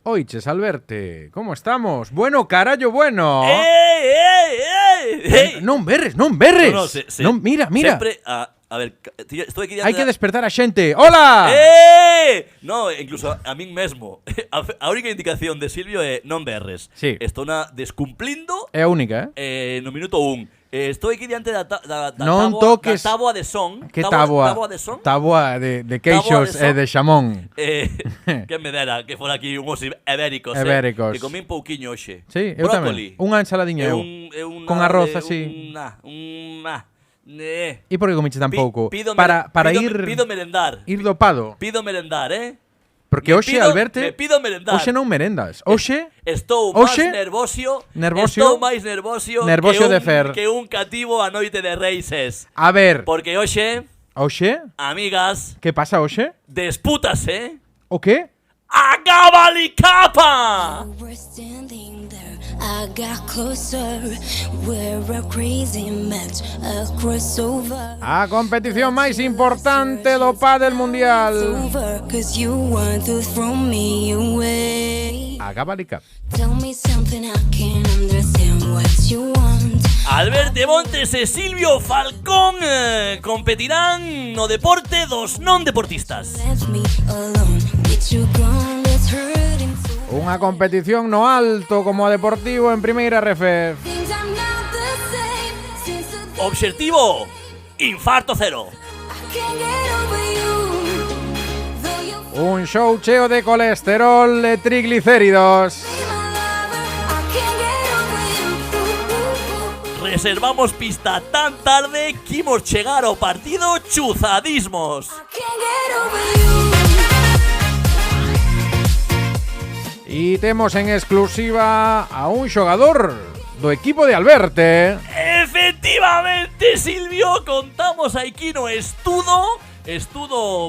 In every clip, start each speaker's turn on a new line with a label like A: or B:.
A: Oiches, Alberte, como estamos? Bueno, carallo, bueno. Non berres, non berres. Non, mira.
B: Sempre, a ver, estou aquí
A: Hai que despertar a xente. Hola.
B: No, incluso a min mesmo. A única indicación de Silvio é non berres.
A: Sí.
B: Estou descumplindo
A: É a única,
B: no minuto 1. Estou aquí diante da
A: non
B: táboa,
A: toques.
B: da táboa de son.
A: Que táboa?
B: Táboa de son.
A: Táboa de queixos e de xamón.
B: Que me dera que fora aquí unhos ibéricos.
A: Ibéricos.
B: Que comín pouquiño hoxe.
A: Sí, eu
B: Brócoli.
A: tamén. Unha ensaladiña eu. Con arroz así. E por que comiches tan pouco? Para
B: Pido merendar.
A: Ir dopado.
B: Pido merendar,
A: Porque hoxe, Alberte,
B: me pido merendar.
A: hoxe non merendas. Hoxe
B: estou
A: hoxe,
B: máis nervosio
A: nervosio de fer.
B: Que un cativo a noite de Reises.
A: A ver,
B: Porque hoxe, amigas,
A: que pasa hoxe?
B: Despútase
A: O que?
B: a Gabalicapa.
C: We're standing there, I got closer. We're a crazy match, a crossover.
A: A competición máis importante do pádel mundial.
C: Over, 'cause you want to throw me away.
A: A Gabalicap.
C: Tell me something I can't understand what you want.
B: Alberte Montes e Silvio Falcón competirán no deporte dos non deportistas.
C: Left me alone, get you gone, it's hurting so.
A: Unha competición no alto como a Deportivo en Primeira RF.
C: Things are not the same since the day
B: Obxectivo, infarto cero.
C: I can't get over you. Though you're
A: Un show cheo de colesterol e triglicéridos.
C: my lover, I can't get over you.
B: Reservamos pista tan tarde que imos chegar ao partido chuzadismos.
C: I can't get over you.
A: E temos en exclusiva a un xogador do equipo de Alberte.
B: Efectivamente, Silvio, contamos aquí no estudo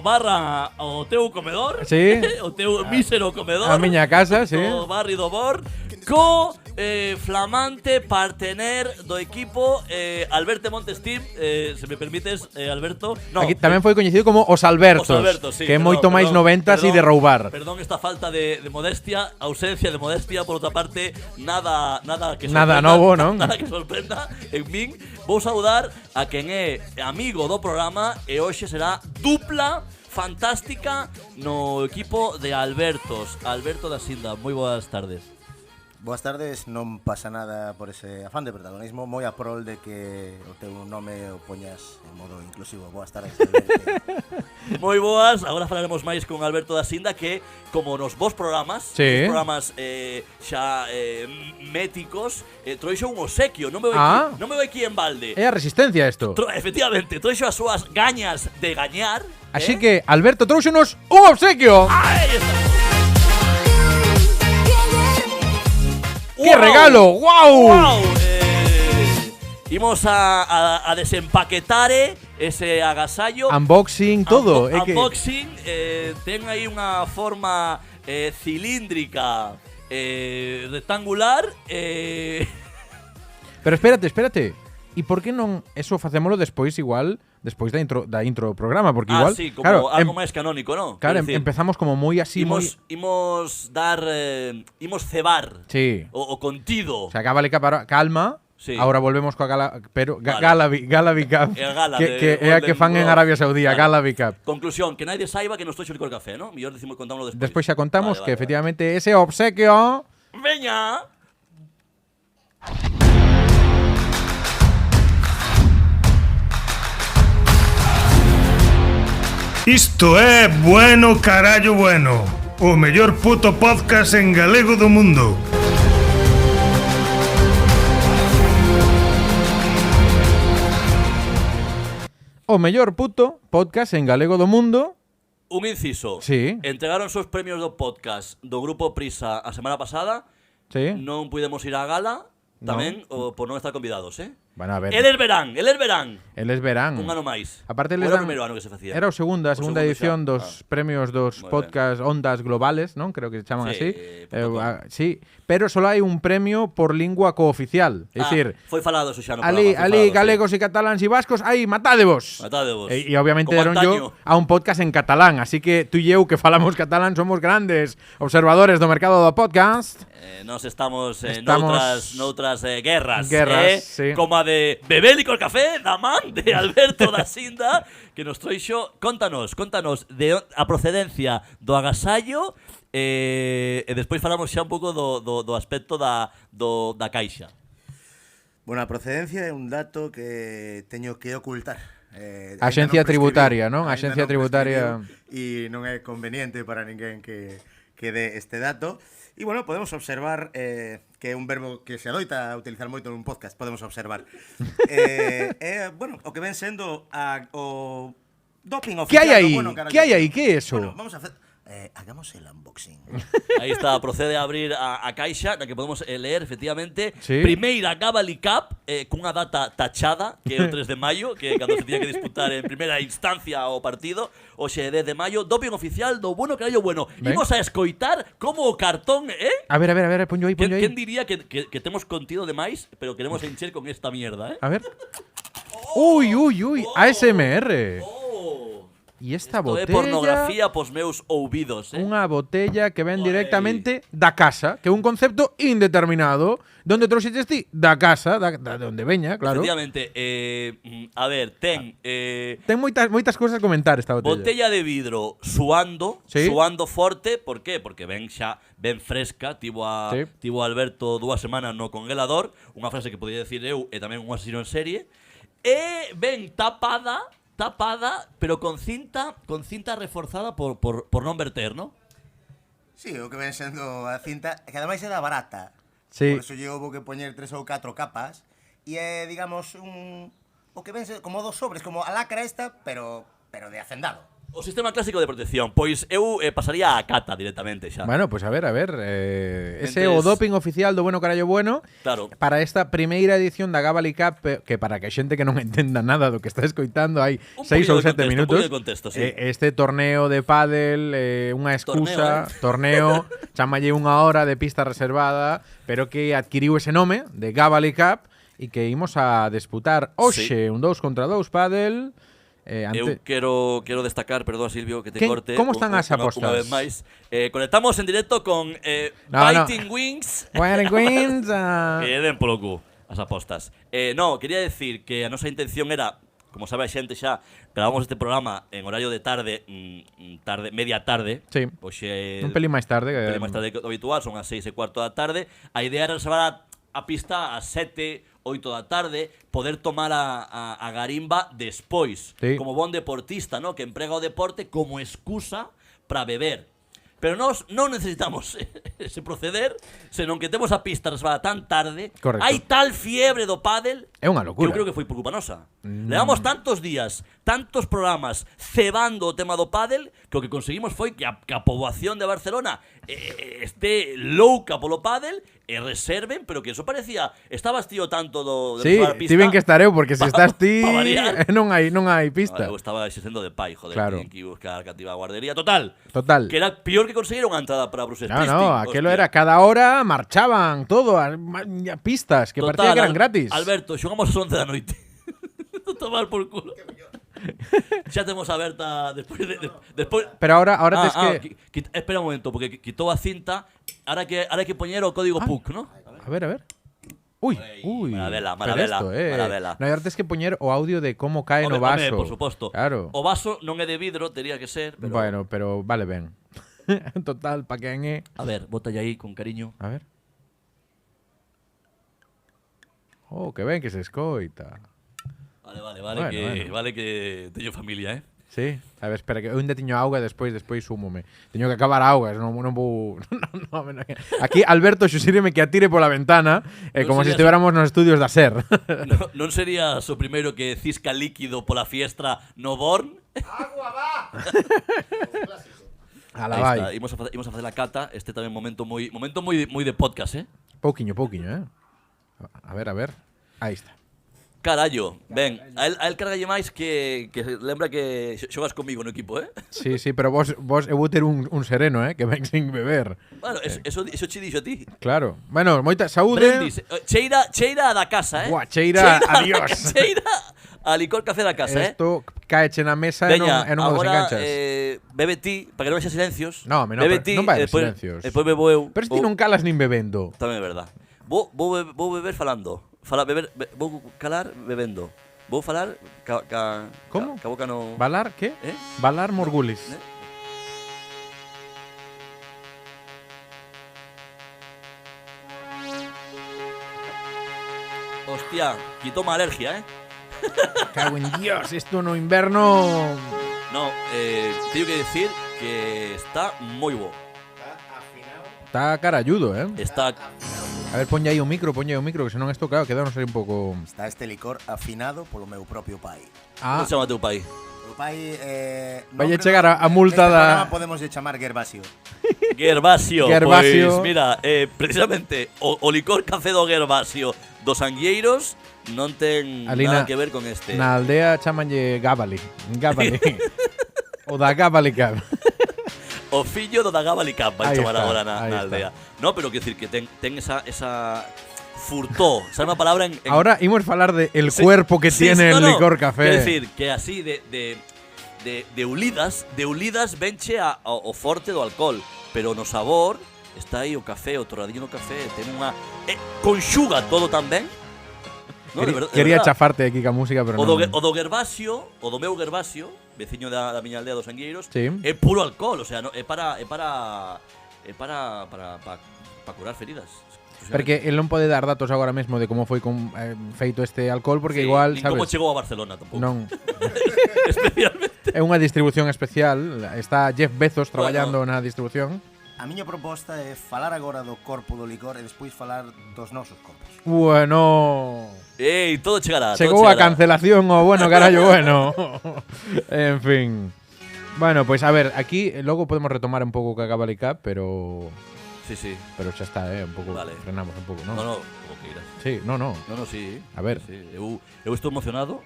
B: barra o teu comedor.
A: Sí.
B: O teu mísero comedor.
A: A miña casa, sí.
B: O barrio do Bor. Co flamante partener do equipo Alberte Montes Team, se me permites, Alberto. No,
A: Aquí tamén foi coñecido como Os Albertos,
B: Os Albertos, sí,
A: que é
B: perdón,
A: moito máis
B: perdón,
A: noventas e
B: perdón,
A: de roubar.
B: Perdón esta falta de modestia, ausencia de modestia. Por outra parte, nada que
A: Nada
B: sorprenda,
A: novo, non?
B: Nada que sorprenda en min. Vou saudar a quen é amigo do programa e hoxe será dupla fantástica no equipo de Albertos. Alberto da Sinda, moi boas tardes.
D: Boas tardes, non pasa nada por ese afán de protagonismo, moi a prol de que o teu nome o poñas en modo inclusivo. Boas tardes, Alberte.
B: Moi boas, agora falaremos máis con Alberto da Sinda, que como nos vos programas,
A: Sí.
B: os programas xa méticos, trouxo un obsequio, non me vou aquí en balde.
A: É a resistencia isto.
B: Efectivamente, trouxo as súas gañas de gañar.
A: Así que Alberto trouxonos un obsequio.
B: Aí está.
A: ¡Qué regalo! ¡Guau!
B: ¡Wow! Imos a desempaquetar ese agasallo.
A: Unboxing, todo. É que
B: Unboxing, ten aí unha forma cilíndrica, rectangular.
A: Pero espérate. E por que non eso facémolo despois igual, despois da intro do programa, porque igual,
B: sí, como
A: claro,
B: algo máis canónico, ¿no?
A: Claro,
B: Quero dicir,
A: empezamos como moi así,
B: imos dar, imos cebar
A: Sí.
B: o contido.
A: O sea, calma.
B: Sí.
A: Ahora volvemos coa pero
B: Vale.
A: Galabi Cup.
B: É a gala
A: que
B: de
A: é a que fan en
B: Golden
A: Arabia Saudí, a
B: Vale.
A: Galabi Cup.
B: Conclusión, que nadie saiba que nos trouxo licor café, ¿no? Mellor decimos, contámoslo despois.
A: Despois xa contamos
B: Vale,
A: que
B: vale,
A: efectivamente ese obsequio
B: vale. Veña.
E: Isto é Bueno Carallo Bueno, o mellor puto podcast en galego do mundo.
A: o mellor puto podcast en galego do mundo.
B: Un inciso.
A: Sí.
B: Entregaron os premios do podcast do Grupo Prisa a semana pasada.
A: Sí.
B: Non pudemos ir á gala tamén por non estar convidados,
A: Bueno, a ver.
B: Eles verán.
A: Eles verán.
B: Un ano máis.
A: Aparte,
B: Ou
A: les
B: era o
A: dan-
B: primeiro ano que se facía?
A: Era a segunda
B: segundo
A: edición
B: xa.
A: dos premios dos
B: Moi
A: podcast Ondas Globales, non? Creo que se chaman
B: Sí,
A: así.
B: punto com.
A: Sí, pero solo hai un premio por lingua cooficial. É dicir,
B: foi falado eso xa no
A: ali
B: programa. foi falado,
A: galegos e cataláns e vascos, aí matádevos.
B: Matádevos.
A: E obviamente
B: Como
A: deron yo a un podcast en catalán, así que tú e eu que falamos catalán somos grandes observadores do mercado do podcast.
B: Nos estamos,
A: Estamos-
B: noutras guerras,
A: sí.
B: como a de Bebélico el Café, da man de Alberto da Sinda, que nos trouxo. Contanos a procedencia do agasallo e despois falamos xa un pouco do aspecto da caixa.
D: Bueno, a procedencia é un dato que teño que ocultar.
A: Axencia tributaria, non? Axencia tributaria.
D: E non é conveniente para ninguén que dé este dato. E, bueno, podemos observar que é un verbo que se adoita a utilizar moito nun podcast, podemos observar. Bueno, o que ven sendo o doping
A: Que
D: oficial.
A: hai aí?
D: Bueno, carallo.
A: Que hai aí? Que é eso?
D: Bueno, vamos a hacer... hagamos el unboxing.
B: Aí está, procede a abrir a caixa na que podemos ler, efectivamente,
A: Sí.
B: primeira Gabali Cup cunha data tachada, que é o 3 de maio, que é cando se tiña que disputar en primeira instancia o partido, hoxe é 10 de maio, doping oficial do bueno carallo bueno.
A: Ben.
B: Imos a escoitar como o cartón,
A: A ver, poño aí, poño aí.
B: Quen diría que temos contido de máis, pero queremos encher con esta mierda,
A: A ver. Uy, ASMR.
B: Oh.
A: E esta
B: Isto é
A: botella,
B: pornografía pos meus ouvidos,
A: unha botella que ven
B: Guai.
A: directamente da casa, que é un concepto indeterminado, donde trouxetes ti da casa, da onde veña, claro.
B: Efectivamente, a ver, ten
A: Ten moitas cousas a comentar esta botella.
B: botella de vidro suando,
A: Sí.
B: suando forte, por qué? Porque ven fresca, tivo
A: Sí.
B: Alberto 2 semanas no congelador, unha frase que podía decir eu e tamén un asesino en serie, e ven tapada, pero con cinta reforzada por non verter, ¿no?
D: Sí, o que ven sendo a cinta, que ademais era barata.
A: Sí.
D: Por eso lle houve que poñer 3 ou 4 capas. E é, digamos, o que ven sendo como 2 sobres, como a lacra esta, pero de hacendado.
B: O sistema clásico de protección, pois eu pasaría a cata directamente xa.
A: Bueno, pues a ver, ese é o
B: Mentes-
A: doping oficial do bueno carallo bueno.
B: Claro.
A: Para esta primeira edición da Gabali Cup, que para que a xente que non entenda nada do que está escoitando hai
B: Un
A: 6 ou 7
B: poquinho de contexto, un
A: minutos.
B: poquinho de contexto, sí.
A: Este torneo de pádel, unha excusa, torneo, chamalle unha hora de pista reservada, pero que adquiriu ese nome de Gabali Cup e que imos a disputar hoxe un 2 contra 2 pádel.
B: Eu quero destacar, perdón Silvio, que te
A: Que-
B: corte.
A: como están as apostas?
B: Unha vez máis. Conectamos en directo con
A: No,
B: Fighting Wings.
A: Bueno, Queens,
B: Que den polo cu as apostas. No, quería decir que a nosa intención era, como sabe a xente xa, gravamos este programa en horario de tarde, media tarde.
A: Sí.
B: Hoxe
A: un pelín máis tarde.
B: un pelín máis tarde que o habitual, son as 6:15 da tarde. A idea era reservar a pista ás 7, 8 da tarde, poder tomar a garimba despois,
A: Sí.
B: como bon deportista, ¿no? Que emprega o deporte como excusa para beber. Pero nós non necesitamos ese proceder, senón que temos a pista reservada tan tarde.
A: Correcto.
B: Hai tal fiebre do pádel
A: É unha
B: que
A: locura.
B: eu creo que foi por culpa nosa. Levamos tantos días, tantos programas cebando o tema do pádel que o que conseguimos foi que a poboación de Barcelona este louca polo pádel e reserven, pero que eso parecía estabas tío tanto de
A: Sí,
B: reservar a pista.
A: tiven que estar eu, porque se estás ti,
B: pa variar.
A: non hai pista.
B: Eu estaba exercendo de pai, joder,
A: Claro.
B: tiñen que ir buscar cativa guardería. Total,
A: Total.
B: que era peor que conseguir unha entrada para Bruce
A: No,
B: Springsteen.
A: no, aquello
B: hostia.
A: era cada hora marchaban todo, a pistas, que parecía que eran gratis.
B: Alberto, xogamos as 11 da noite. Tomar por culo. Xa temos aberta despois despois.
A: Pero ahora tes que...
B: Espera un momento, porque quitou a cinta. Ahora hai que poñer o código PUC, ¿no?
A: A ver. Uy.
B: Maravela,
A: pero
B: maravela.
A: No, e ahora tes que poñer o audio de como cae no
B: Home,
A: vaso.
B: por suposto.
A: Claro.
B: O vaso non é de vidro, tería que ser, pero
A: Bueno, pero vale ben. Total, pa quen é...
B: a ver, bótalle aí con cariño.
A: A ver. Oh, que ben que se escoita.
B: Vale,
A: Bueno,
B: que
A: bueno.
B: vale que teño familia,
A: Sí, a ver, espera, que eu ainda tiño auga despois súmome. Teño que acabar augas, non vou... no. Aquí Alberto xusíreme que atire pola ventana,
B: Non
A: como se
B: sería
A: estiveramos nos estudios da SER.
B: Non serías o primeiro que cisca líquido pola fiestra no Born?
A: Ala
B: Aí
A: vai.
B: está, imos a facer a cata, este tamén momento moi de podcast,
A: Pouquiño, A ver. Aí está.
B: Carallo, ben, a él cargalle máis que lembra que xogas comigo no equipo,
A: Sí, pero vos eu vou ter un sereno, que ven sin beber.
B: Bueno, eso che dixo a ti.
A: Claro. Bueno, moita saúde.
B: Brindis, cheira da casa,
A: Buah, cheira, adiós.
B: Cheira a licor café da casa,
A: Esto caeche na mesa
B: Veña,
A: e non o
B: agora
A: desenganchas.
B: Bebe ti, para que non vexa silencios.
A: No,
B: bebe ti,
A: non vai
B: despois-
A: silencios.
B: Despois bebo eu.
A: Pero ti non calas nin bebendo.
B: Tamén é verdad. Vou beber falando. Vou calar bebendo. Vou falar
A: Como?
B: Ca boca no...
A: Valar, que? Valar Morgulis.
B: Hostia, quitó má alergia,
A: Cago en Dios, esto no inverno.
B: No, teño que decir que está moi bo.
A: Está caralludo,
B: Está...
A: A ver, ponlle aí o micro, que senón isto, claro, quedanos aí un pouco...
D: Está este licor afinado polo meu propio pai.
B: Como se chama teu pai?
D: O pai
A: Valle chegar a multa
D: este
A: da...
D: programa podemos chamar Gervasio.
B: Gervasio.
A: Gervasio.
B: Pois, mira, precisamente o licor café do Gervasio dos Angueiros non ten
A: Alina,
B: nada que ver con este.
A: Na aldea chamanlle Gabali. O da Gabali Cab.
B: O fillo do da Gabali Cup vai
A: Ahí
B: chamar
A: está,
B: agora
A: ahí
B: na aldea. No, pero quero decir que ten esa furtó, sabe unha palabra en
A: Ahora imos falar de el
B: Sí,
A: cuerpo que
B: sí,
A: tiene
B: no,
A: el
B: no.
A: licor café.
B: Quero decir que así de ulidas venche ao forte do alcohol, pero no sabor está aí o café, o torradillo no café, ten unha conxuga todo tan ben. No,
A: Quería chafarte aquí ca música, pero
B: O
A: non.
B: do Gervasio, o do meu Gervasio, veciño da miña aldea dos Angueiros,
A: Sí.
B: é puro alcohol, o sea, no, é para curar feridas.
A: Porque el non pode dar datos agora mesmo de como foi feito este alcohol, porque
B: Sí,
A: igual,
B: nin
A: sabes?
B: como chegou a Barcelona tampouco.
A: Non.
B: Especialmente.
A: É unha distribución especial. Está Jeff Bezos traballando na distribución.
D: A miña proposta é falar agora do corpo do licor e despois falar dos nosos corpos.
A: Bueno.
B: Ei, todo chegará.
A: Chegou a cancelación o bueno, carallo, bueno. En fin. Bueno, pues a ver, aquí logo podemos retomar un pouco que acaba Cup, pero
B: Sí.
A: pero xa está, un pouco
B: Vale.
A: frenamos un pouco, ¿no?
B: No, como que irás.
A: Sí, no.
B: No, sí.
A: A ver.
B: Sí. Eu estou emocionado.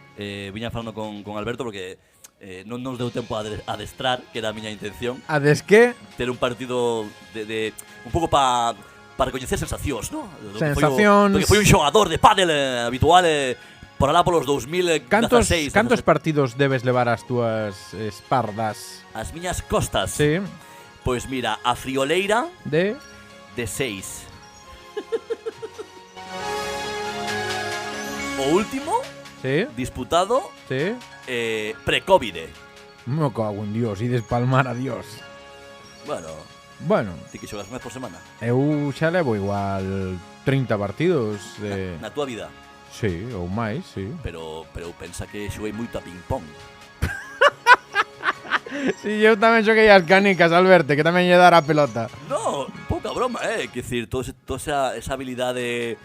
B: Viña falando con Alberto porque non nos deu tempo a adestrar, que era a miña intención.
A: Ades que
B: Ter un partido de un pouco para coñecer sensacións, ¿no?
A: Sensacións.
B: Porque foi un xogador de pádel habitual por alá polos 2016.
A: Cantos partidos debes levar as túas espaldas?
B: As miñas costas.
A: Sí.
B: Pois mira, a frioleira
A: De
B: de 6. O último
A: Sí.
B: disputado
A: Sí.
B: pre-COVID.
A: Me cago en Dios, e despalmar a Dios.
B: Bueno,
A: Bueno,
B: ti que xogas máis por semana
A: eu xa levo igual 30 partidos de...
B: na túa vida.
A: Sí, ou máis, sí.
B: Pero eu pensa que xoguei moito a ping-pong.
A: Sí, eu tamén xoguei as canicas, Alberto, que tamén lle dar a pelota.
B: No, pouca broma, Quer dicir, toda esa habilidade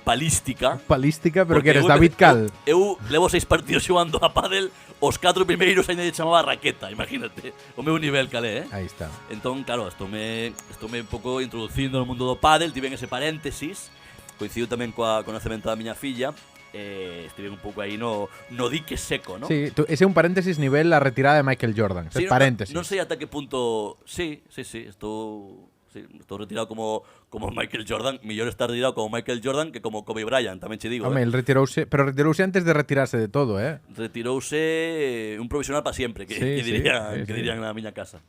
B: palística.
A: Palística, pero
B: Porque
A: que eres
B: eu-
A: David Cal.
B: Eu levo 6 partidos xogando a pádel, os 4 primeiros ainda lle chamaba raqueta, imagínate. O meu nivel calé,
A: Aí está.
B: Entón, claro, estoume un pouco introducindo no mundo do pádel, tive ese paréntesis, coincido tamén co nacemento da miña filla, estive un pouco aí no dique seco, ¿no?
A: Sí, ese é un paréntesis nivel la retirada de Michael Jordan.
B: Sí,
A: Es paréntesis.
B: Non sei ata que punto... Sí, estou retirado como Michael Jordan. Millor estar retirado como Michael Jordan que como Kobe Bryant, tamén che digo.
A: Home, el retirouse, pero retirouse antes de retirarse de todo, ¿eh?
B: Retirouse un provisional para siempre,
A: Sí,
B: que
A: sí,
B: dirían,
A: sí,
B: que
A: sí.
B: dirían na miña casa.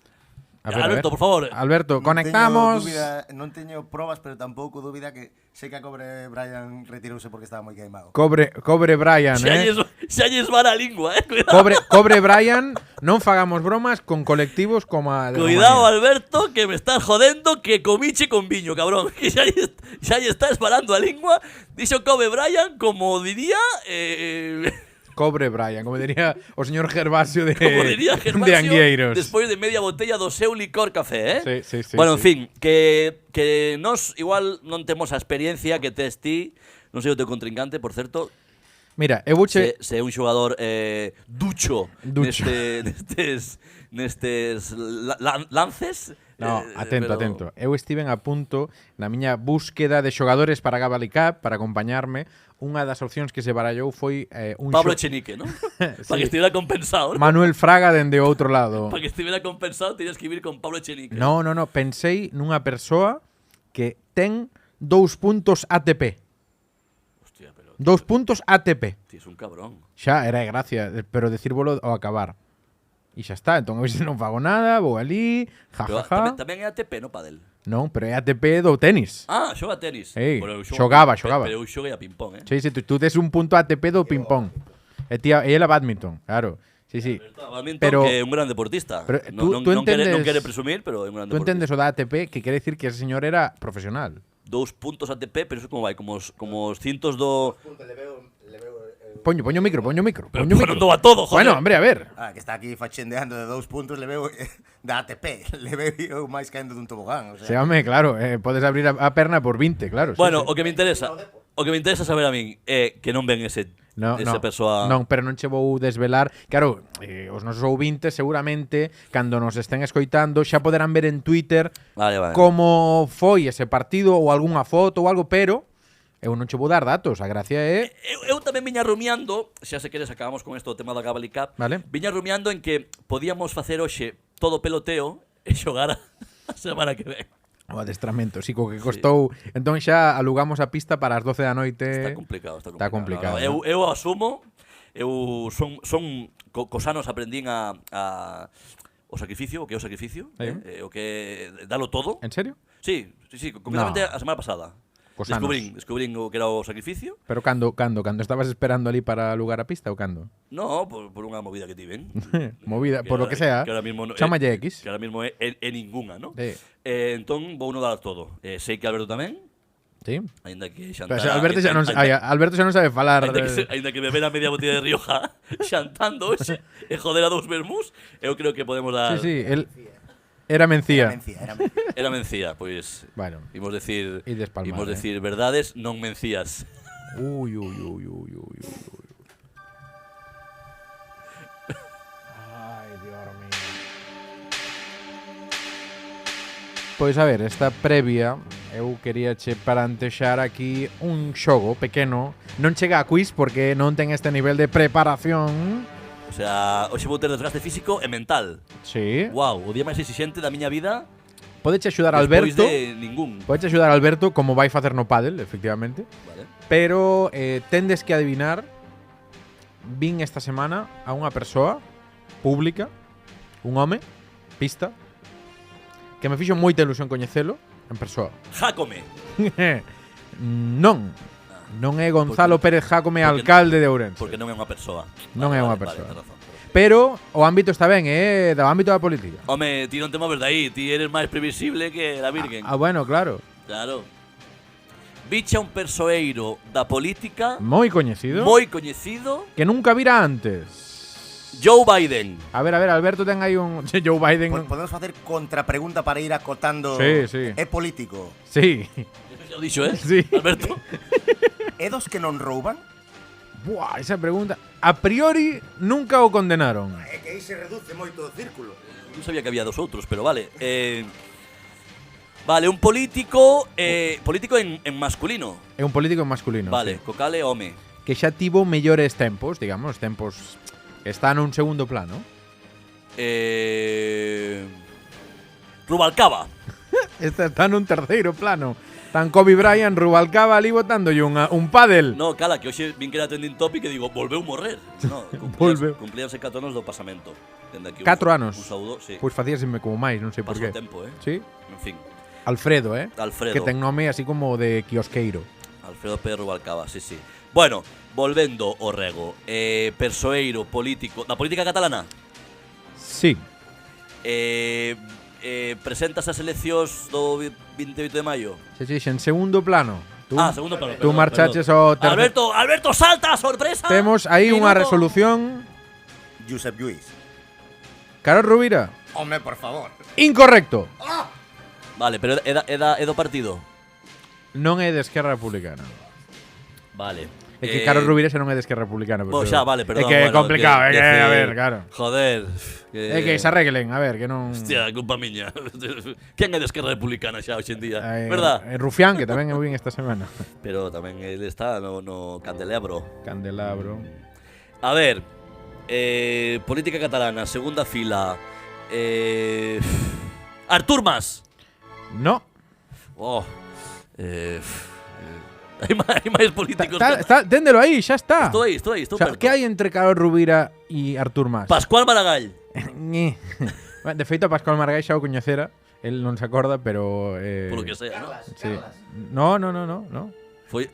A: A ver,
B: Alberto, por favor.
A: Alberto, conectamos.
D: Non teño probas, pero tampouco dúbida que sei que a Kobe Bryant retirouse porque estaba moi queimado.
A: Cobre Brian,
B: Xa lles va a lingua, Cuidado,
A: Cobre Brian, non fagamos bromas con colectivos como a de
B: Cuidado,
A: Romanía.
B: Alberto, que me estás jodendo que comiche con viño, cabrón. Que xa lle está esparando a lingua. Dixo Kobe Bryant, como diría...
A: Cobre Brian, como diría o señor Gervasio de,
B: Como diría
A: de
B: Gervasio,
A: Angueiros.
B: despois de media botella do seu licor café,
A: Sí.
B: Bueno, en
A: sí.
B: fin, que nós igual non temos a experiencia que tes ti, non sei o teu contrincante, por certo,
A: Mira, eu vouche...
B: se é un xogador ducho,
A: Ducho.
B: nestes lances,
A: No, atento,
B: pero-
A: atento. Eu estiven a punto, na miña búsqueda de xogadores para Gabali Cup, para acompañarme, unha das opcións que se barallou foi un
B: Pablo Echenique, ¿no? Para que estuviera compensado, ¿no?
A: Manuel Fraga dende o outro lado.
B: Para que estuviera compensado tenías que ir con Pablo Echenique.
A: No, pensei nunha persoa que ten 2 puntos ATP.
B: Hostia, pero
A: 2 puntos ATP.
B: tío, es un cabrón.
A: Xa, era de gracia, pero decírvolo ao acabar. E xa está, entón a veces non fago nada, vou ali,
B: Pero
A: jajaja.
B: tamén é ATP, no pádel.
A: Non, pero é ATP do tenis.
B: Ah, xoga tenis.
A: Ei,
B: Bueno, eu
A: xogaba.
B: Pero eu xoguei a ping-pong, eh.
A: Sí, tú tes un punto ATP do ping-pong. E ela badminton, claro. Sí, sí.
B: Badminton,
A: Pero-
B: que é un gran deportista.
A: pero
B: non,
A: tú
B: non quere
A: entendes-
B: presumir, pero é un gran
A: Tú
B: deportista.
A: entendes o da ATP, que quere decir que ese señor era profesional.
B: 2 puntos ATP, pero eso como vai, como os cintos do...
A: Poño o micro.
B: Pero
A: Poño o micro.
B: non dou a todo, joder.
A: Bueno, hombre, a ver.
D: Ah, que está aquí fachendeando de 2 puntos, le veo da ATP, le veo eu máis caendo dun tobogán, o
A: Se
D: sea.
A: home, claro, podes abrir a perna por 20, claro. sí,
B: Bueno,
A: sí.
B: o que me interesa saber a min é que non ven esa persoa...
A: Non, pero non che vou desvelar. Claro, os nosos ouvintes seguramente cando nos estén escoitando xa poderán ver en Twitter
B: Vale.
A: como foi ese partido ou algunha foto ou algo, pero eu non che vou dar datos. A gracia é...
B: Eu tamén viña rumiando, xa se queres acabamos con isto o tema da Gabali Cup.
A: Vale.
B: Viña rumiando en que podíamos facer hoxe todo peloteo e xogar a semana que ven.
A: O adestramento, sí, co que costou. Entón xa alugamos a pista para as 12 da noite.
B: Está complicado.
A: Está complicado,
B: No,
A: ¿no?
B: eu asumo, son cos anos aprendín o sacrificio, o que é o sacrificio,
A: Sí.
B: O que é dalo todo.
A: En serio?
B: Sí, concretamente
A: No.
B: a semana pasada.
A: Cos anos.
B: Descubrín o que era o sacrificio.
A: Pero cando estabas esperando ali para alugar a pista ou cando?
B: No, por unha movida que tiven.
A: Movida, por lo que sea.
B: Que ahora mismo no,
A: Chámalle X.
B: Que ahora mismo é ninguna, ¿no?
A: Sí.
B: Entón vou no dar todo. Sei que Alberto tamén,
A: Sí.
B: aínda que
A: Pero se Alberto xa non sabe falar.
B: Aínda que beber a media botella de Rioja xantando hoxe e joder a 2 vermús, eu creo que podemos dar...
A: Sí, él era mencía.
B: Era mencía, pois...
A: Bueno.
B: Imos decir
A: despalmar,
B: verdades, non mencías.
A: Uy. Ay, Dios mío. Pois a ver, esta previa eu quería che parantexar aquí un xogo pequeno. Non chega a quiz porque non ten este nivel de preparación.
B: O sea, hoxe vou ter desgaste físico e mental.
A: Sí.
B: Wow, o día máis exixente da miña vida
A: Podeche axudar
B: despois
A: Alberto.
B: de ningún.
A: Podeche axudar Alberto como vai facer no pádel, efectivamente.
B: Vale.
A: Pero tendes que adivinar. Vin esta semana a unha persoa pública, un home, pista, que me fixo moita ilusión coñecelo en persoa.
B: Jácome.
A: Non é Gonzalo Pérez Jácome,
B: porque
A: alcalde de Ourense.
B: Porque non é unha persoa.
A: Non é unha
B: Vale,
A: persoa.
B: tes razón.
A: Pero o ámbito está ben, é do ámbito da política.
B: Home, ti non te moves de aí, ti eres máis previsible que la Virgen.
A: Ah, bueno, claro.
B: Claro. Bicha un persoeiro da política
A: Moi coñecido.
B: moi coñecido,
A: Que nunca vira antes.
B: Joe Biden.
A: A ver, Alberto ten aí un... Joe Biden...
D: Podemos facer contrapregunta para ir acotando.
A: Sí, sí.
D: É político.
A: Sí.
B: Eso xa o dixo,
A: Sí.
B: Alberto.
D: É dos que non rouban?
A: Buah, esa pregunta... A priori, nunca o condenaron.
D: É que aí se reduce moito o círculo.
B: Non sabía que había dos outros, pero vale. Vale, un político político en masculino.
A: É un político masculino.
B: Vale,
A: sí.
B: co cal é home.
A: Que xa tivo mellores tempos, digamos, tempos... Está nun segundo plano.
B: Rubalcaba.
A: Está nun terceiro plano. Tan Kobe Bryant, Rubalcaba ali botándolle un pádel.
B: No, cala, que hoxe vin que era trending topic e digo, volveu morrer. No,
A: Volveu.
B: Cumplíanse 4 anos do pasamento. Dende aquí
A: 4 anos.
B: Un saúdo, sí.
A: Pois facíaseme como máis, non sei por
B: Pasou
A: qué.
B: o tempo,
A: Sí?
B: En fin,
A: Alfredo,
B: Alfredo.
A: Que ten nome así como de quiosqueiro.
B: Alfredo Pérez Rubalcaba, sí, sí. Bueno, volvendo ao rego. Persoeiro político da política catalana.
A: Sí.
B: Presentas as eleccións do 28 de maio.
A: Se dixen segundo plano. Tú,
B: Segundo plano.
A: tú marchaches ao terceiro.
B: Alberto, salta a sorpresa.
A: Temos aí unha
B: Minuto.
A: resolución.
D: Josep Lluís.
A: Carol Rubira.
D: Home, por favor.
A: Incorrecto.
B: Vale, pero é do partido.
A: Non é de Esquerra Republicana.
B: Vale.
A: É que Carlos Rovira xa non é de Esquerra Republicana.
B: Bo, xa, vale, perdón.
A: É que é
B: bueno,
A: complicado, é que, a ver, claro.
B: Joder.
A: É que se arreglen, a ver, que non...
B: Hostia, culpa miña. Quen é de Esquerra Republicana xa hoxe en día?
A: Eh,
B: Verdad?
A: Rufián, que tamén eu vin esta semana.
B: Pero tamén ele está no candelabro.
A: Candelabro.
B: A ver, política catalana, segunda fila. Artur Mas.
A: No.
B: Oh. Hai máis políticos.
A: Téndelo aí, xa está.
B: Estou aí.
A: O sea, que hai entre Carlos Rovira e Artur Mas?
B: Pascual Maragall.
A: Ñe. De feito, a Pascual Maragall xa o coñecera. El non se acorda, pero...
B: Polo que sea, ¿no?
A: Sí. No.
B: Foi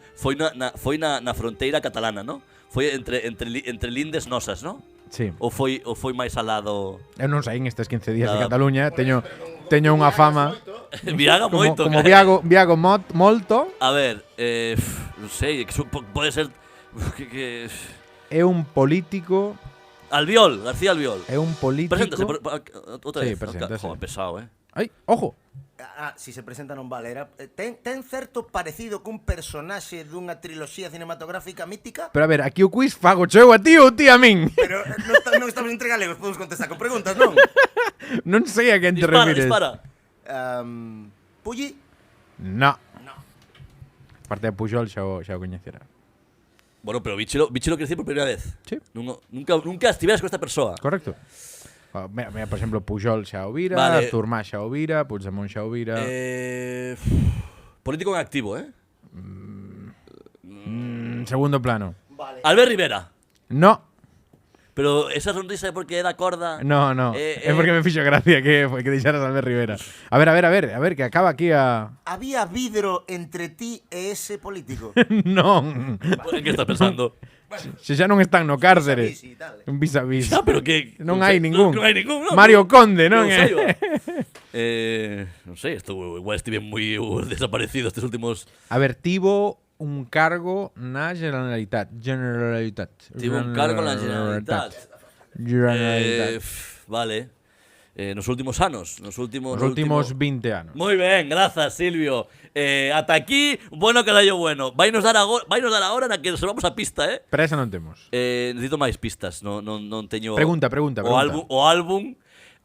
B: na fronteira catalana, ¿no? Foi entre lindes nosas, ¿no?
A: Sí.
B: Ou foi máis al lado...
A: Eu non sei en estes 15 días de Cataluña. Teño unha fama...
B: Viaga moito.
A: Como
B: cara.
A: Viago molto.
B: A ver, non sei, pode ser... que
A: É un político...
B: Albiol, García Albiol.
A: É un político...
B: Preséntase, outra
A: Sí,
B: vez.
A: preséntase.
B: Joder, pesado,
A: Ai, ojo.
D: Si se presenta non vale. Ten certo parecido cun personaxe dunha triloxía cinematográfica mítica,
A: Pero a ver, aquí o quiz fago cheu a ti ou ti a min.
D: pero non estamos entre galegos, podemos contestar con preguntas, non?
A: Non sei a quen te refires.
B: Dispara.
D: Pulli?
A: No. Parte de Pujol xa o coñecera.
B: Bueno, pero bichelo crecí por primeira vez.
A: Sí.
B: Nunca estiveras con esta persoa.
A: Correcto. Mira, por exemplo, Pujol xa o vira,
B: Vale.
A: Artur Mas xa o vira, Puigdemont xa o vira.
B: Político en activo,
A: Segundo plano.
B: Albert Rivera.
A: No.
B: Pero esa sonrisa é porque era corda.
A: No. É porque me fixo gracia que deixaras a Albert Rivera. A ver, que acaba aquí a...
D: Había vidro entre ti e ese político?
A: Non.
B: En que estás pensando?
A: Se xa non están no cárcere.
D: Vis y tal.
A: Un vis a vis.
B: Xa, pero que
A: Non hai ningún.
B: Non hai ningún, non.
A: Mario Conde, non
B: Non
A: é?
B: Non sei, igual estive moi desaparecido estes últimos...
A: A ver, tivo un cargo na Generalitat.
B: Tivo un cargo na Generalitat. Vale. Nos últimos anos, nos últimos
A: 20 anos.
B: Moi ben, grazas, Silvio. Ata aquí, bueno carallo bueno. Vainos dar agora na que nos vamos a pista,
A: Pero esa non temos.
B: Necesito máis pistas, non teño...
A: Pregunta.
B: O álbum,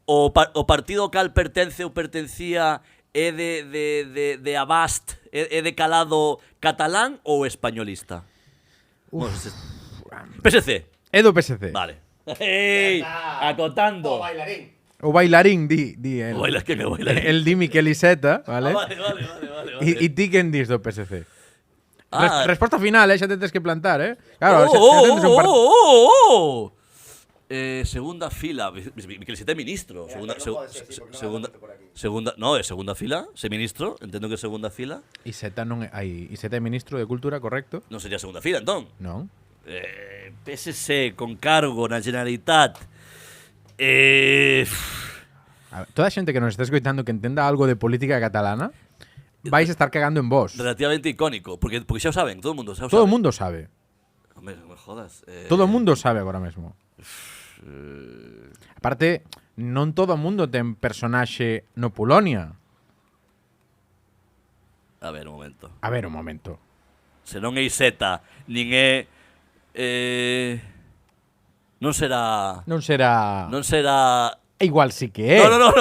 B: o partido ao cal pertence ou pertencía é de Abast, é de calado catalán ou españolista? PSC.
A: É do PSC.
B: Vale. Hey, acotando.
A: O bailarín, di el.
B: O bailar que me bailarín.
A: El di Miquel Iceta, vale?
B: Vale.
A: E ti quen dis do PSC?
B: Ah.
A: Resposta final, xa te tens que plantar, Claro, xa tendes un
B: segunda fila. Miquel Iceta é ministro. Segunda fila. Se ministro, entendo que é segunda fila.
A: Iceta non é... Iceta é ministro de Cultura, correcto?
B: Non sería segunda fila, entón.
A: Non.
B: PSC con cargo na Generalitat.
A: A ver, toda a xente que nos está escoitando que entenda algo de política catalana vais a estar cagando en vos.
B: Relativamente icónico, porque xa o saben, todo o mundo xa o sabe.
A: Todo o mundo sabe.
B: Hombre, non me jodas.
A: Todo o mundo sabe agora mesmo. Aparte, non todo o mundo ten personaxe no Polonia.
B: A ver, un momento. Se non é Iceta, nin é... Non será...
A: Igual sí que é.
B: No.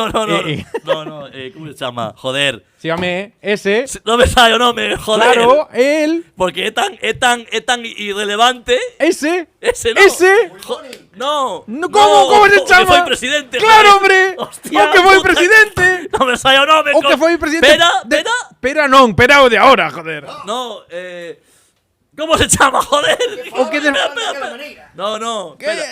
B: ¿Cómo se chama? Joder.
A: Sígame, ese.
B: Non me sai o nome, joder.
A: Claro, él.
B: Porque é tan irrelevante.
A: Ese.
B: No.
A: Ese.
B: No.
A: ¿Cómo se chama?
B: O que foi presidente.
A: Claro,
B: joder.
A: hombre.
B: Hostia,
A: o que foi
B: puta.
A: presidente.
B: Non me sai o nome.
A: O que foi presidente. Pera non, pera o de ahora, joder.
B: No, ¿cómo se chama, joder?
A: O que de...
B: No. Espera.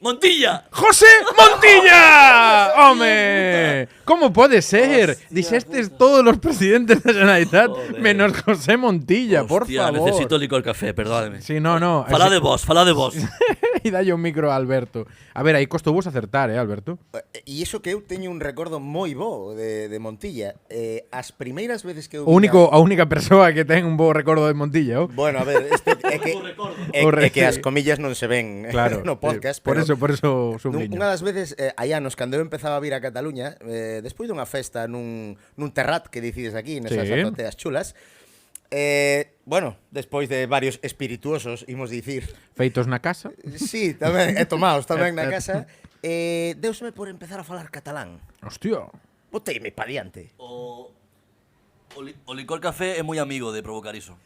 B: Montilla.
A: ¡José Montilla! ¡Home! ¿Cómo puede ser? Dixestes todos los presidentes de la Generalitat menos José Montilla, por favor.
B: Necesito licor café, perdóneme.
A: Sí, no.
B: Fala de vos.
A: E dalle un micro a Alberto. A ver, aí costou vos acertar, Alberto?
D: E iso que eu teño un recordo moi bo de Montilla. As primeiras veces que eu...
A: A única persoa que ten un bo recordo de Montilla,
D: Bueno, a ver, é que as comillas non se ven
A: claro,
D: no podcast.
A: Por eso subliño.
D: Unha das veces, hai anos, cando eu empezaba a vir a Cataluña, despois dunha festa nun terrat que dicides aquí, nesas azoteas chulas, Bueno, despois de varios espirituosos, imos dicir.
A: Feitos na casa.
D: Sí, tamén, tomaos tamén na casa. Deusme por empezar a falar catalán.
A: Hostia.
D: Boteime pa diante.
B: O licor café é moi amigo de provocar iso.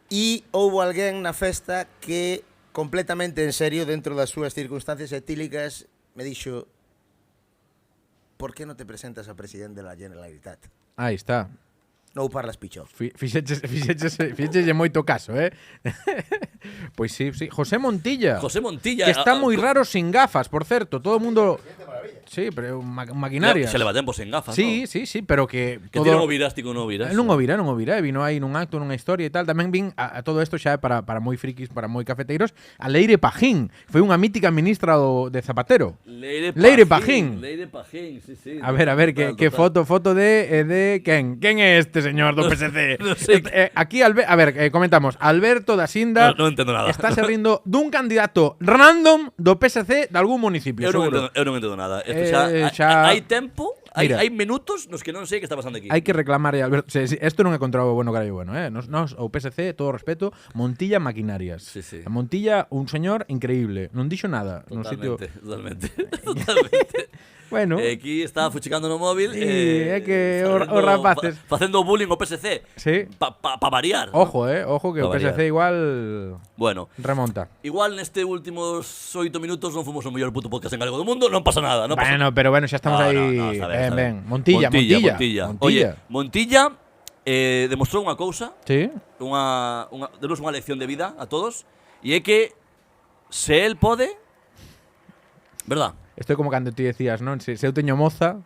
D: E houbo alguén na festa que, completamente en serio, dentro das súas circunstancias etílicas, me dixo: por que non te presentas a presidente de la Generalitat?
A: Aí está.
D: Non parlas pichó.
A: Fixeche moito caso, Pois sí. José Montilla.
B: José Montilla.
A: Que está moi raro sin gafas, por certo. Todo o mundo... Sí, pero maquinaria.
B: Se leva tempo sen gafas,
A: sí,
B: ¿no?
A: sí, pero que...
B: Que ti non o viras, ti non o viras.
A: Non o vira. Vino aí nun acto, nunha historia e tal. Tamén vin a todo isto xa para moi frikis, para moi cafeteiros, a Leire Pajín. Foi unha mítica ministra de Zapatero. Leire Pajín,
B: sí.
A: A ver, que foto de quen? Quen é este señor do PSC?
B: Non sei.
A: Aquí, comentamos. Alberto da Sinda
B: non entendo nada.
A: está se rindo dun candidato random do PSC de algún municipio, seguro.
B: Eu non entendo nada. Hai tempo, hai minutos nos que non sei que está pasando aquí.
A: Hai que reclamarlle a Alberto. Isto non é contra o bueno carallo bueno, Nos, o PSC, todo respeto, Montilla maquinarias.
B: Sí.
A: A Montilla, un señor increíble. Non dixo nada.
B: Totalmente.
A: Bueno.
B: Aquí está fuchicando no móvil.
A: É que os rapaces
B: facendo bullying ao PSC.
A: Sí.
B: Pa variar.
A: Ojo, ojo que o
B: Pa
A: PSC
B: variar.
A: igual
B: Bueno,
A: remonta.
B: igual neste últimos 8 minutos non fomos o mellor puto podcast en galego do mundo, non pasa nada, non pasa nada.
A: Pero bueno, xa estamos aí.
B: Está ben.
A: Montilla.
B: Oye, Montilla demostrou unha cousa,
A: Sí.
B: denos unha lección de vida a todos, e é que se el pode, verdad?
A: Isto é como cando ti decías, non? Se eu teño moza,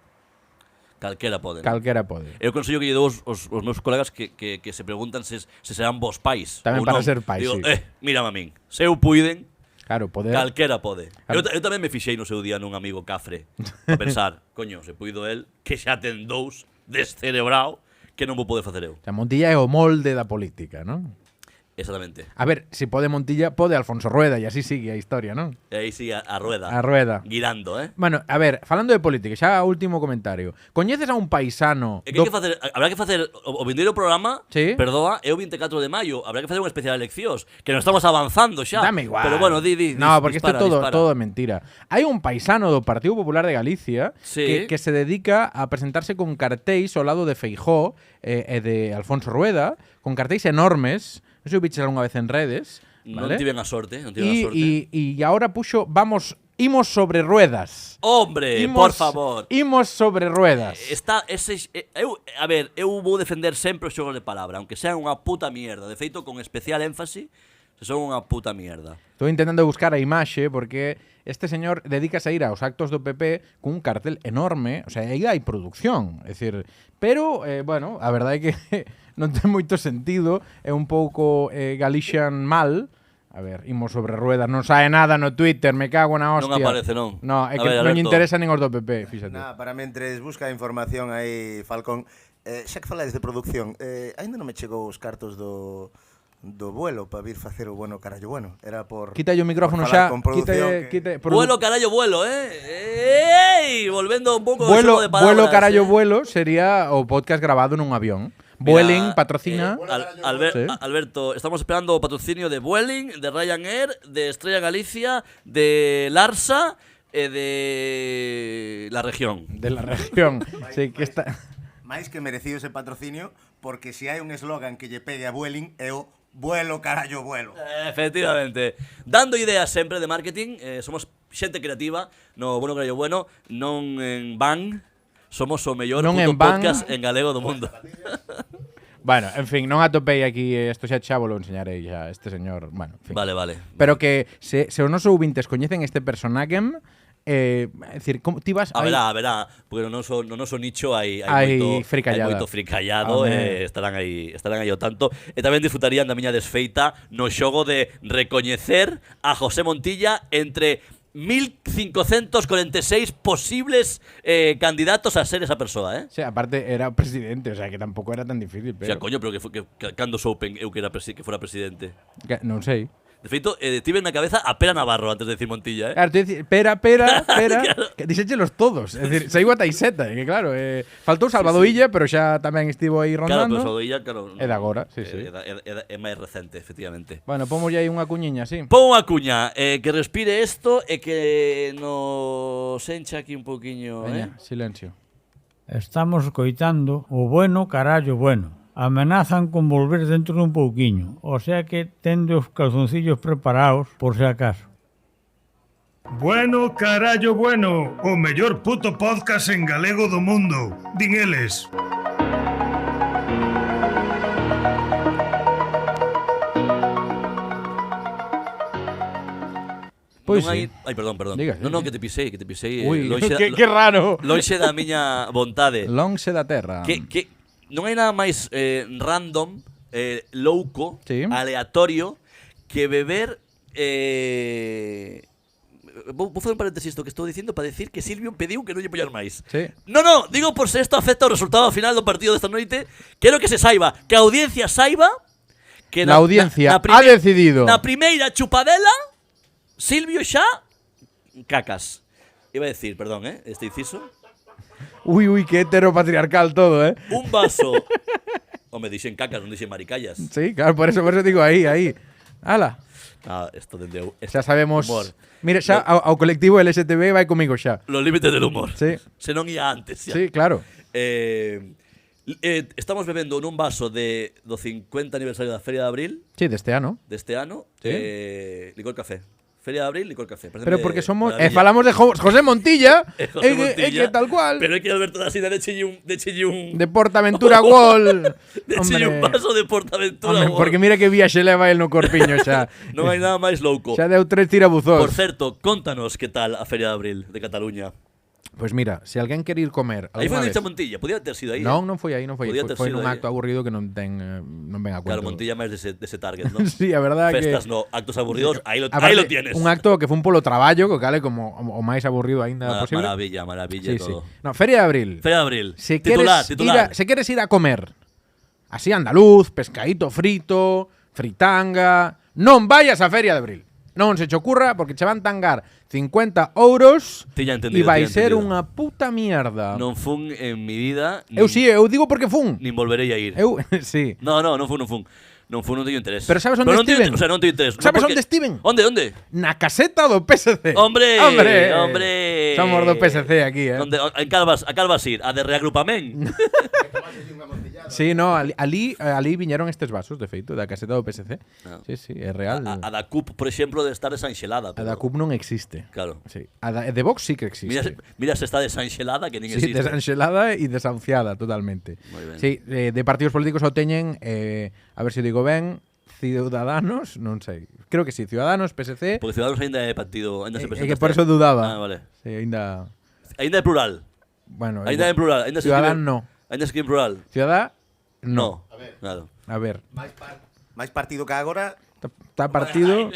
B: Calquera pode.
A: calquera pode.
B: Eu consello que lle dou os meus colegas que se preguntan se serán vos pais.
A: Tamén
B: ou
A: para
B: non.
A: ser pais,
B: Digo,
A: sí.
B: mírame a min. Se eu puiden,
A: Claro, poder.
B: calquera pode.
A: Claro.
B: Eu tamén me fixei no seu día nun amigo cafre a pensar, coño, se puido el, que xa ten dous descerebrao, que non vou poder facer eu.
A: O sea, Montilla é o molde da política, non?
B: Exactamente.
A: A ver, se pode Montilla, pode Alfonso Rueda, e así sigue a historia, non?
B: E aí sigue a rueda.
A: A rueda.
B: Guirando,
A: Bueno, a ver, falando de política, xa último comentario. Coñeces a un paisano
B: E que hai que facer, habrá que facer o vindeiro programa,
A: Sí.
B: perdoa, é o 24 de maio, habrá que facer unha especial eleccións, que nos estamos avanzando xa.
A: Dame igual.
B: Pero bueno,
A: No, porque isto é
B: dispara.
A: todo mentira. Hai un paisano do Partido Popular de Galicia
B: Sí.
A: que se dedica a presentarse con cartéis ao lado de Feijóo e de Alfonso Rueda, con cartéis enormes. Non sei se o biches algunha vez en redes.
B: Non
A: ¿vale?
B: tiven a sorte, non tiven a sorte.
A: E agora puxo, imos sobre ruedas.
B: Hombre, por favor.
A: Imos sobre ruedas.
B: Eu vou defender sempre os xogos de palabra, aunque sean unha puta mierda. De feito, con especial énfasis, se son unha puta mierda.
A: Estou intentando buscar a imaxe porque este señor dedícase a ir aos actos do PP cun cartel enorme, o sea, aí hai produción, é dicir, pero, bueno, a verdade é que non ten moito sentido, é un pouco Galician mal. A ver, imos sobre ruedas, non sae nada no Twitter, me cago na hostia.
B: Non aparece, non.
A: No, é
B: A
A: que
B: ver,
A: non lle
B: Alberto.
A: interesa nin os do PP, fíxate.
D: Nada, para mentres busca información aí, Falcón. Xa que falades de producción, aínda non me chegou os cartos do vuelo para vir facer o bueno carallo bueno. Era por
A: Quita o micrófono
D: por
A: xa,
D: falar con producción
A: quita,
B: Vuelo, carallo, vuelo, ¡Ey! Volvendo un pouco do xogo de palabras.
A: Vuelo carallo vuelo sería o podcast grabado nun avión. Vueling patrocina. Sí.
B: Alberto, estamos esperando o patrocinio de Vueling, de Ryanair, de Estrella Galicia, de Larsa e de la región.
A: De la región. Sí, que está.
D: máis que merecido ese patrocinio, porque se hai un eslogan que lle pegue a Vueling é o vuelo carallo vuelo.
B: Efectivamente. Dando ideas sempre de marketing, somos xente creativa, no Bueno Carallo Bueno, non en van, somos o mellor
A: Non
B: puto
A: en van.
B: podcast en galego do mundo.
A: Bueno, en fin, non atopei aquí isto xa vos lo enseñarei xa este señor, bueno, en fin.
B: Vale.
A: Pero que se os nosos ouvintes coñecen este personaje, é dicir, como ti vas
B: Verá, porque no noso nicho hai
A: fricallada.
B: moito fricallado, estarán aí ao tanto, e tamén disfrutarían da miña desfeita no xogo de recoñecer a José Montilla entre 1546 posibles candidatos a ser esa persoa,
A: Sí, aparte era presidente, o sea, que tampouco era tan difícil,
B: O
A: pero
B: sea, coño, pero que cando soupen eu que fora presidente.
A: Non sei.
B: De feito, tive na cabeza a Pera Navarro antes de decir Montilla,
A: Claro, tú dices, pera, que dixéchelos todos. É dicir, saiu a Taiseta, que claro, faltou Salvador Illa, pero xa tamén estivo aí
B: Claro,
A: rondando.
B: pero Salvador claro.
A: É de agora, sí.
B: É máis recente, efectivamente.
A: Bueno, pomos aí unha cuñiña, sí.
B: Pon unha cuña, que respire isto e que nos encha aquí un poquinho,
A: Veña, silencio.
F: Estamos coitando o bueno carallo bueno. Amenazan con volver dentro dun pouquiño, o sea que tende os calzoncillos preparados por se acaso.
E: Bueno, carallo bueno, o mellor puto podcast en galego do mundo. Din eles.
A: Pois
B: non
A: sí.
B: Ai, perdón.
A: Diga,
B: Non,
A: sí.
B: que te pisei.
A: Ui,
B: lonxe
A: que raro.
B: Lonxe da miña vontade.
A: Lonxe da terra.
B: Que non hai nada máis random, louco,
A: Sí.
B: aleatorio, que beber... Vou facer un paréntesis isto que estou dicindo para decir que Silvio pediu que non lle pollar máis.
A: Sí.
B: No, digo por se isto afecta o resultado final do partido desta noite. Quero que se saiba, que a audiencia saiba que
A: La audiencia ha decidido.
B: Na primeira chupadela, Silvio xa cacas. Iba a decir, perdón, este inciso.
A: Ui, que heteropatriarcal todo,
B: Un vaso. Home, dixen cacas, non dixen maricallas.
A: Sí, claro, por eso digo aí. Ala.
B: Ah, esto dende
A: Xa sabemos.
B: humor.
A: Mira, xa ao colectivo LSTB vai comigo xa.
B: Los límites del humor.
A: Sí.
B: Se non ia antes. Xa.
A: Sí, claro.
B: Estamos bebendo nun vaso do 50 aniversario da Feria de Abril
A: Sí, deste ano.
B: deste ano.
A: Sí.
B: Licor café. Feria de Abril, licor café.
A: Pero porque somos
B: falamos
A: falamos de José Montilla,
B: José Montilla,
A: que tal cual.
B: Pero é que Alberto da Sida de chille un
A: De Portaventura Wall.
B: un vaso de Portaventura.
A: Hombre, porque mira que viaxe leva el no corpiño xa.
B: Non hai nada máis louco.
A: Xa deu 3 tirabuzós.
B: Por certo, contanos que tal a Feria de Abril de Cataluña.
A: Pois mira, se alguén quere ir comer
B: Aí foi
A: alguna
B: dicha
A: vez-
B: Montilla, podía ter sido aí.
A: Non foi aí, non foi aí.
B: Podía ter
A: Foi
B: sido
A: nun
B: aí.
A: acto aburrido que non ven a cuento.
B: Claro, Montilla máis dese target, ¿no?
A: Sí, a verdad que
B: Festas no, actos aburridos, aí lo
A: Aparte,
B: tienes.
A: Un acto que fue un polo traballo, que cale como o máis aburrido aínda posible.
B: Maravilla
A: Sí, sí.
B: todo.
A: No, Feria de Abril.
B: Feria de Abril.
A: Se
B: Titular.
A: queres ir a comer así andaluz, pescadito frito, fritanga, non vayas a Feria de Abril. Non se che ocurra porque che van tangar 50 euros
B: Tiña entendido,
A: e vai
B: tiña
A: ser
B: entendido.
A: unha puta mierda.
B: Non fun en mi vida.
A: Eu digo porque fun.
B: Nin volverei a ir.
A: Sí.
B: No, non fun. Non teño interés.
A: Pero sabes onde
B: non teño-
A: estiven?
B: O sea, non teño interés.
A: Sabes
B: porque-
A: onde estiven?
B: Onde?
A: Na caseta do PSC.
B: Hombre.
A: Somos do PSC aquí,
B: Onde, a cal vas ir? A de reagrupamén?
A: Sí, no, ali viñeron estes vasos, de feito, da caseta do PSC.
B: Ah.
A: Sí, é real.
B: A da CUP, por exemplo, de estar desanxelada.
A: A da CUP non existe.
B: Claro.
A: Sí. A de Vox sí que existe.
B: Mira se está desanxelada que nin
A: Sí,
B: existe.
A: desanxelada e desahuciada totalmente.
B: Moi ben.
A: Sí, de partidos políticos o teñen, a ver se digo ben, Ciudadanos, non sei. Creo que sí, Ciudadanos, PSC.
B: Porque Ciudadanos ainda é partido, ainda se
A: É
B: presenta.
A: que por eso dudaba.
B: Ah, vale.
A: Sí, ainda
B: Ainda é plural.
A: bueno,
B: Ainda é en plural, ainda se
A: Ciudadano
B: escribe-
A: no.
B: Ainda se escribe en plural.
A: Ciudad
B: No.
A: no.
B: Claro.
A: A ver,
D: Máis partido que agora.
A: está partido.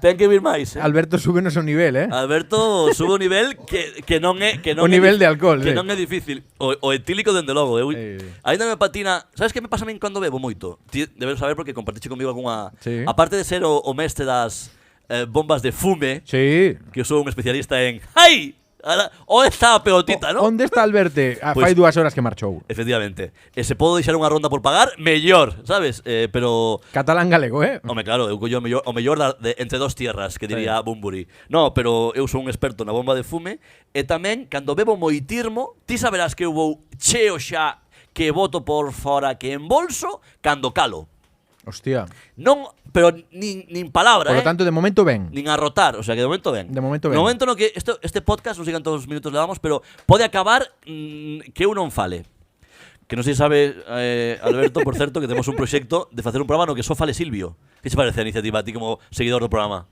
B: Ten que vir máis,
A: Alberto súbenos o nivel,
B: Alberto sube un nivel que non é
A: O nivel de alcohol,
B: que
A: sí.
B: non é difícil. O etílico dende logo,
A: Sí.
B: Ainda me patina, sabes que me pasa a min cando bebo moito? Ti debes saber porque compartiche comigo algunha.
A: Sí.
B: Aparte de ser o mestre das bombas de fume,
A: Sí.
B: que eu sou un especialista en ¡ai! O está a pelotita, ¿no?
A: Onde está Alberto?
B: Pues-
A: Fai 2 horas que marchou.
B: Efectivamente. E se podo deixar unha ronda por pagar, mellor, sabes? Pero
A: Catalán galego,
B: home, claro, eu collo o mellor entre dos tierras, que diría Bumburi. No, pero eu sou un experto na bomba de fume e tamén, cando bebo moitirmo, ti saberás que eu vou cheo xa que boto por fora que embolso cando calo.
A: Hostia.
B: Non, pero nin palabra,
A: Por lo tanto, de momento ven.
B: nin a rotar, o sea que de momento ven.
A: De momento
B: No
A: ben.
B: momento no que este podcast, non sei cantos minutos levamos, pero pode acabar que eu non fale. Que non sei se sabe, Alberto, por certo, que temos un proxecto de facer un programa no que só fale Silvio. Que che parece a iniciativa a ti como seguidor do programa?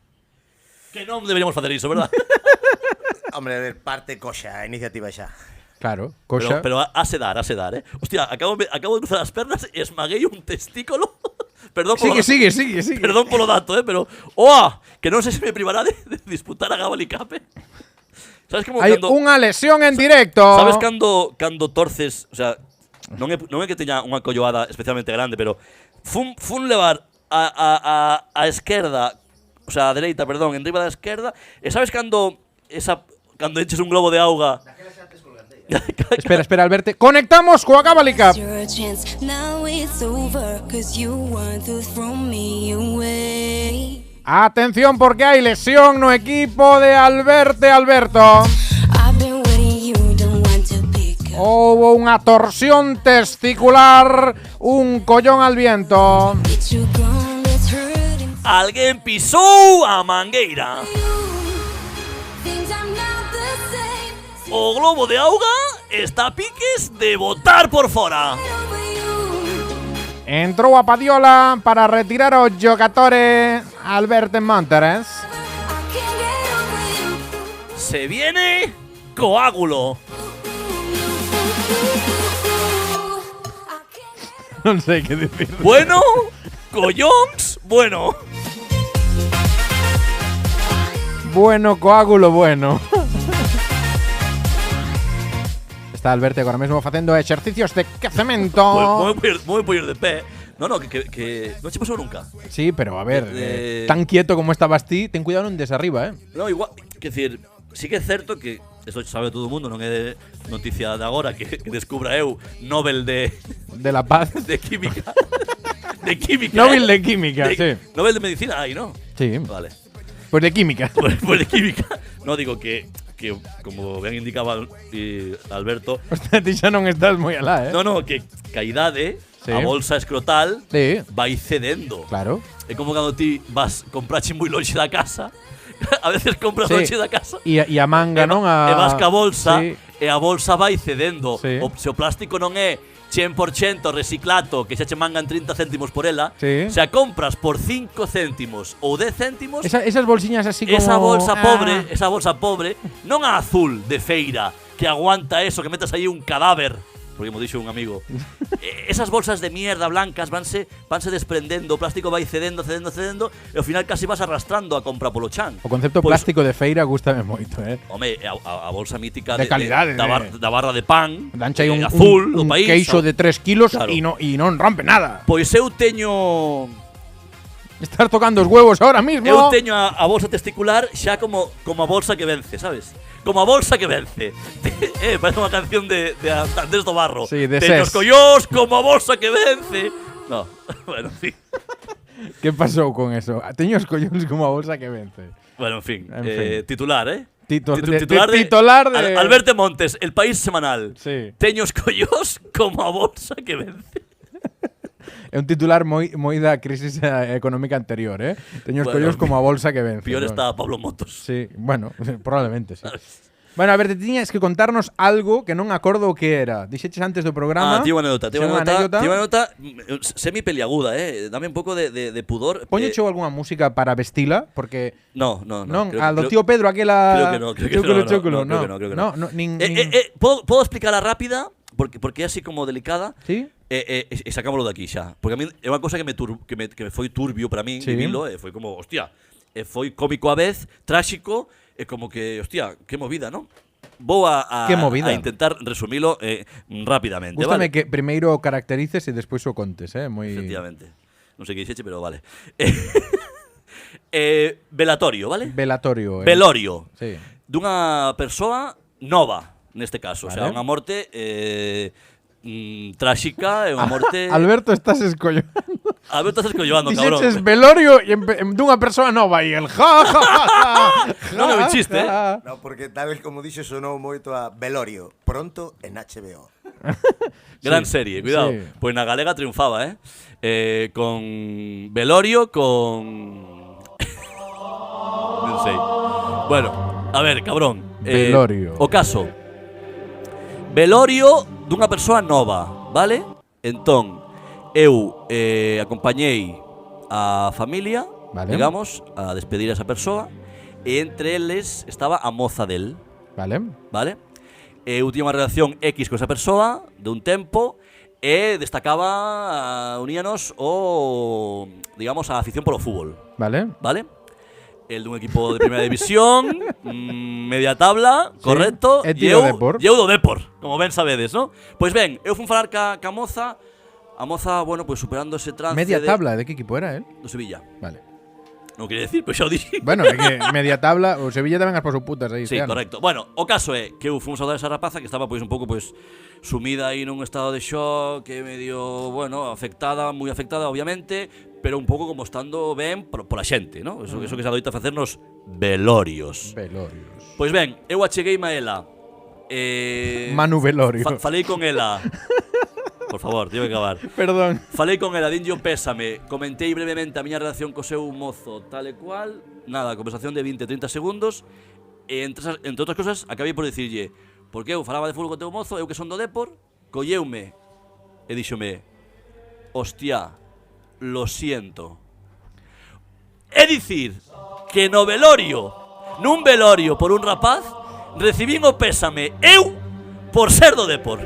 B: Que non deberíamos facer iso, verdad?
D: Hombre, a ver, parte coxa a iniciativa xa.
A: Claro, coxa.
B: Pero hace dar, Hostia, acabo de cruzar as pernas e esmaguei un testículo. Perdón polo
A: Sigue.
B: Perdón polo dato, pero ¡oa! Que non sei se me privará de disputar a Gabal y Cape. Sabes como
A: Hai
B: cando
A: unha lesión en directo.
B: sabes cando torces, o sea, non é que teña unha colloada especialmente grande, pero fun levar a esquerda, o sea, a dereita, perdón, en riba da esquerda, e sabes cando eches un globo de auga?
A: Espera, Alberto. Conectamos coa Gabali Cup.
C: Your chance, now it's over, 'cause you want to throw me away.
A: Atención porque hai lesión no equipo de Alberto.
C: I've been waiting, you don't want to pick up.
A: Houbo unha torsión testicular, un collón al viento.
C: Get you gone, let's hurt inside
B: Alguén pisou a mangueira.
C: you. Things are not the same.
B: O globo de auga está a piques de botar por fora.
C: Over you.
A: Entrou a Padiola para retirar o giocatore Alberto Monteres.
C: I can't get over you.
B: Se viene coágulo.
C: I can't
A: Non sei que dicir.
B: Bueno, collóns, bueno.
A: Bueno, coágulo bueno. Está Alberto agora mesmo facendo exercicios de quecemento.
B: Moi poñer de pé. No, que non che pasou nunca.
A: Sí, pero a ver,
B: De-
A: tan quieto como estabas ti, ten cuidado non des arriba,
B: No, igual, quer decir, sí que é certo que isto sabe todo o mundo, non é noticia de agora que descubra eu Nobel de
A: De la paz.
B: química. De química.
A: Nobel de química, sí.
B: Nobel de medicina aí, ¿no?
A: Sí,
B: Vale.
A: pues de química.
B: Pues de química. No, digo que como ben indicaba Alberto,
A: Hostia, ti xa non estás moi alá,
B: no, que a idade,
A: Sí.
B: a bolsa escrotal
A: Sí,
B: vai cedendo.
A: claro.
B: É como cando ti vas comprache moi longe da casa. A veces compras
A: Sí.
B: longe da casa.
A: E a manga, non?
B: E vas ca bolsa,
A: Sí.
B: e a bolsa vai cedendo.
A: Sí.
B: Se o plástico non é 100% reciclato, que xa che mangan 30 céntimos por ela,
A: Sí.
B: se a compras por 5 céntimos ou 10 céntimos,
A: Esas bolsiñas así como…
B: esa bolsa
A: Ah.
B: pobre, non a azul de feira, que aguanta eso, que metas aí un cadáver, porque mo dixo un amigo. Esas bolsas de mierda blancas vanse desprendendo, o plástico vai cedendo, e ao final casi vas arrastrando a compra polo chan.
A: O concepto
B: Pois,
A: plástico de feira gústame moito,
B: Home, a bolsa mítica
A: De calidade,
B: da barra de pan,
A: Danche aí un
B: azul, do
A: un
B: país.
A: queixo de 3 kilos
B: Claro.
A: e non rompe nada.
B: Pois eu teño
A: Estás tocando os huevos ahora mismo.
B: Eu teño a bolsa testicular xa como a bolsa que vence, sabes? Como a bolsa que vence. Parece unha canción de Andrés do Barro.
A: Sí, de
B: Teño os
A: Sés.
B: collós como a bolsa que vence. No, bueno, en fin.
A: Que pasou con eso? Teño os collóns como a bolsa que vence.
B: Bueno, en fin.
A: En fin.
B: Titular,
A: Titular de…
B: Alberto Montes, El País Semanal.
A: Sí.
B: Teño os collós como a bolsa que vence.
A: É un titular moi da crisis económica anterior, Teño os
B: Bueno,
A: collóns como a bolsa que vence.
B: Peor
A: ¿no?
B: está Pablo Motos.
A: Sí, bueno, probablemente sí. Bueno, a ver, te tiñas que contarnos algo que non acordo o que era. Dixeches antes do programa.
B: Tío anécdota,
A: Xa unha anécdota.
B: semi-peliaguda, Dame un pouco de pudor.
A: Poñecho algunha música para vestila, porque…
B: No.
A: Non,
B: creo-
A: a do
B: creo-
A: tío Pedro, aquela…
B: Creo que no,
A: Chúculo,
B: creo que no.
A: nin…
B: ¿Puedo explicarla rápida? Porque é así como delicada.
A: ¿Sí?
B: E sacámoslo de aquí xa. Porque a mí é unha cosa que me foi turbio para min
A: Sí.
B: vivilo, foi como, hostia, foi cómico a vez, tráxico, e como que, hostia, que movida, ¿no? Vou a
A: Que movida.
B: intentar resumilo rápidamente,
A: Gústame
B: vale?
A: que primeiro o caracterices e despois o contes, moi…
B: Efectivamente. Non sei que dixeche, pero vale. Velatorio, vale?
A: Velatorio.
B: Velorio.
A: Sí.
B: Dunha persoa nova, neste caso. O sea,
A: Vale.
B: unha morte tráxica e unha morte…
A: Alberto, estás escollando.
B: Alberto estás escollando, cabrón.
A: Dixeches velorio e dunha persoa nova e el ja, ja, ja, ja.
B: Non é un chiste,
D: No, porque tal vez como dixe sonou moito a Velorio, pronto en HBO.
B: Gran
A: Sí,
B: serie, cuidado.
A: sí.
B: Pois na galega triunfaba, con Velorio, con… non sei. Bueno, a ver, cabrón.
A: Velorio.
B: O caso. Velorio dunha persoa nova, vale? Entón, eu acompañei a familia,
A: Vale.
B: digamos, a despedir a esa persoa, e entre eles estaba a moza del,
A: Vale.
B: vale? Eu tiña unha relación X con esa persoa de un tempo e destacaba, uníanos o, digamos, a afición polo fútbol,
A: Vale.
B: vale? El dun equipo de primeira división, media tabla,
A: Sí.
B: correcto.
A: E ti do Depor.
B: E eu do Depor, como ben sabedes, ¿no? Pois ben, eu fun falar ca moza A moza, bueno, pues superando ese trance
A: Media tabla, de que equipo era él?
B: do Sevilla.
A: Vale.
B: Non quería decir, pero xa o dixi.
A: Bueno, é que media tabla, o Sevilla tamén as pasou putas aí.
B: Sí,
A: este ano.
B: correcto. Bueno, o caso é que eu fomos a dar esa rapaza que estaba pois un pouco pois sumida aí nun estado de shock, que medio, bueno, afectada, moi afectada obviamente, pero un pouco como estando ben pola xente, ¿no? Eso que se adoita facer nos velorios.
A: Velorios.
B: Pois ben, eu achegueime a ela.
A: Manu Velorio.
B: Falei con ela. Por favor, teño que acabar.
A: Perdón.
B: Falei con ela, dinlle un pésame. Comentei brevemente a miña relación co seu mozo, tal e cual. Nada, conversación de 20-30 segundos. E entre outras cosas, acabei por dicirlle, porque eu falaba de fútbol co teu mozo, eu que son do Depor, colleume e díxome, hostia, lo siento. É dicir, que no velorio, nun velorio por un rapaz, recibín o pésame eu por ser do Depor.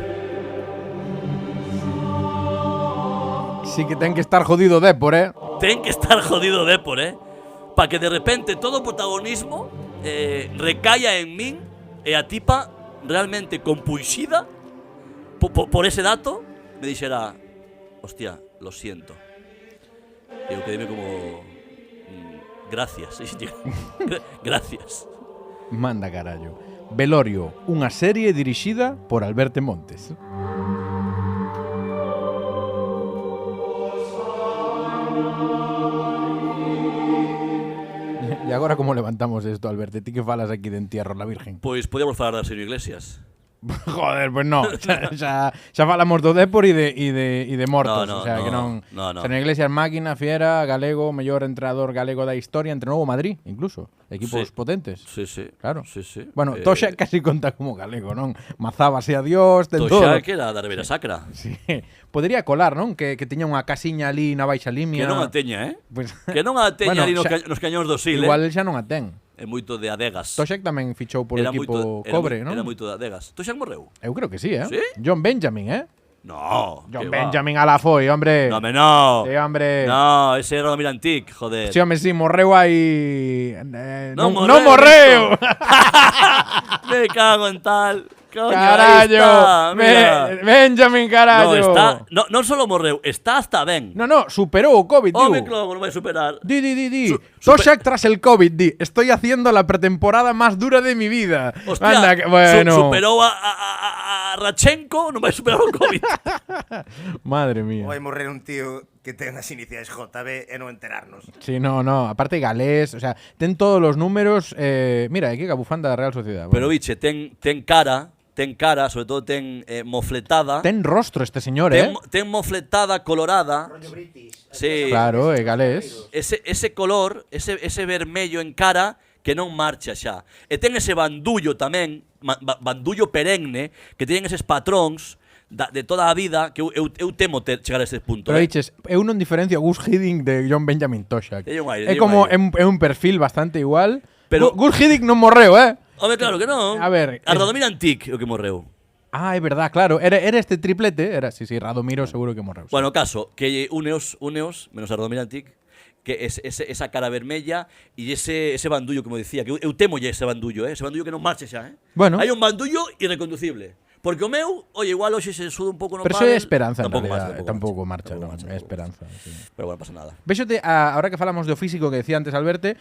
A: Sí que ten que estar jodido Depor,
B: Ten que estar jodido Depor, pa que de repente todo o protagonismo recaia en min e a tipa realmente compuixida por ese dato me dixera, hostia, lo siento. E eu quedeme como gracias. Gracias.
A: Manda carallo. Velorio, unha serie dirixida por Alberto Montes. E agora como levantamos isto, Alberto? Ti que falas aquí de entierro la Virgen?
B: Pois podíamos falar de Arsenio Iglesias.
A: Joder, pues no. xa falamos do Depor e de mortos.
B: No,
A: o sea, que non.
B: no.
A: Sergio Iglesias, máquina, fiera, galego, mellor entrenador galego da historia, entrenou o Madrid, incluso. Equipos
B: Sí.
A: potentes.
B: Sí.
A: Claro.
B: Sí.
A: Bueno, Toxa casi conta como galego, non? Mazábase a Dios, ten todo.
B: Toxa que era da Ribeira Sacra.
A: Sí. Podría colar, non? Que tiña unha casiña ali na Baixa Limia.
B: Que non a teña,
A: Pues,
B: Que non a teña
A: Bueno,
B: ali
A: xa-
B: nos cañóns do Sil,
A: igual xa non a ten.
B: É moito de adegas.
A: Toxa tamén fichou por o equipo Cobre, non?
B: Era moito de adegas. Toxa morreu?
A: Eu creo que sí,
B: Sí?
A: John Benjamin,
B: No.
A: John
B: que va.
A: Benjamin a la foi, hombre.
B: No, no.
A: Sí, hombre.
B: No, ese era o Mirantic, joder.
A: Sí, home, sí, morreu aí...
B: Non
A: non morreu!
B: Me cago en tal. Coño, ahí
A: Carallo!
B: está, mira.
A: Benjamin, carallo!
B: No, está, non solo morreu, está hasta ben.
A: No, superou o COVID, tío.
B: Home, claro, non vai superar.
A: Di.
B: Su-
A: Toshak tras el COVID, di. Estoy haciendo la pretemporada más dura de mi vida.
B: Hostia,
A: Anda, bueno.
B: superou a Rachenko, non vai superar o COVID.
A: Madre mía.
D: Vai morrer un tío que ten as iniciais JB e non enterarnos.
A: Sí, no. Aparte galés, o sea, ten todos los números. Mira, aquí a bufanda da Real Sociedad.
B: Pero
A: Bueno.
B: biche, ten cara, sobre todo ten mofletada.
A: Ten rostro este señor,
B: Ten mofletada colorada. Sí.
A: Claro, galés.
B: Ese color, ese vermello en cara que non marcha xa. E ten ese bandullo tamén, bandullo perenne, que teñen eses patróns de toda a vida que eu temo chegar a ese punto.
A: Pero dices, eu non diferencio a Gus Hiddink de John Benjamin Toshak.
B: Teño un aire,
A: É
B: teño
A: como
B: un
A: é un perfil bastante igual.
B: Pero-
A: Gus Hiddink non morreu,
B: Home, claro que non.
A: A ver,
B: A Radomir Antic o que morreu.
A: Ah, é verdad, claro. Era este triplete. Sí, Radomiro seguro que morreu.
B: Bueno, caso, que uneos, menos a Radomir Antic, que esa cara vermella e ese bandullo, como dicía, que eu temo ese bandullo, ese bandullo que non marche xa,
A: Bueno.
B: Hai un bandullo irreconducible. Porque o meu, oye, igual hoxe se suda un pouco no
A: Pero eso é
B: pádel,
A: esperanza, en
B: tampouco
A: realidad. Tampouco
B: marcha,
A: marcha, non. É esperanza. Sí.
B: Pero bueno, pasa nada.
A: Véxote, ahora que falamos do físico que decía antes Alberto,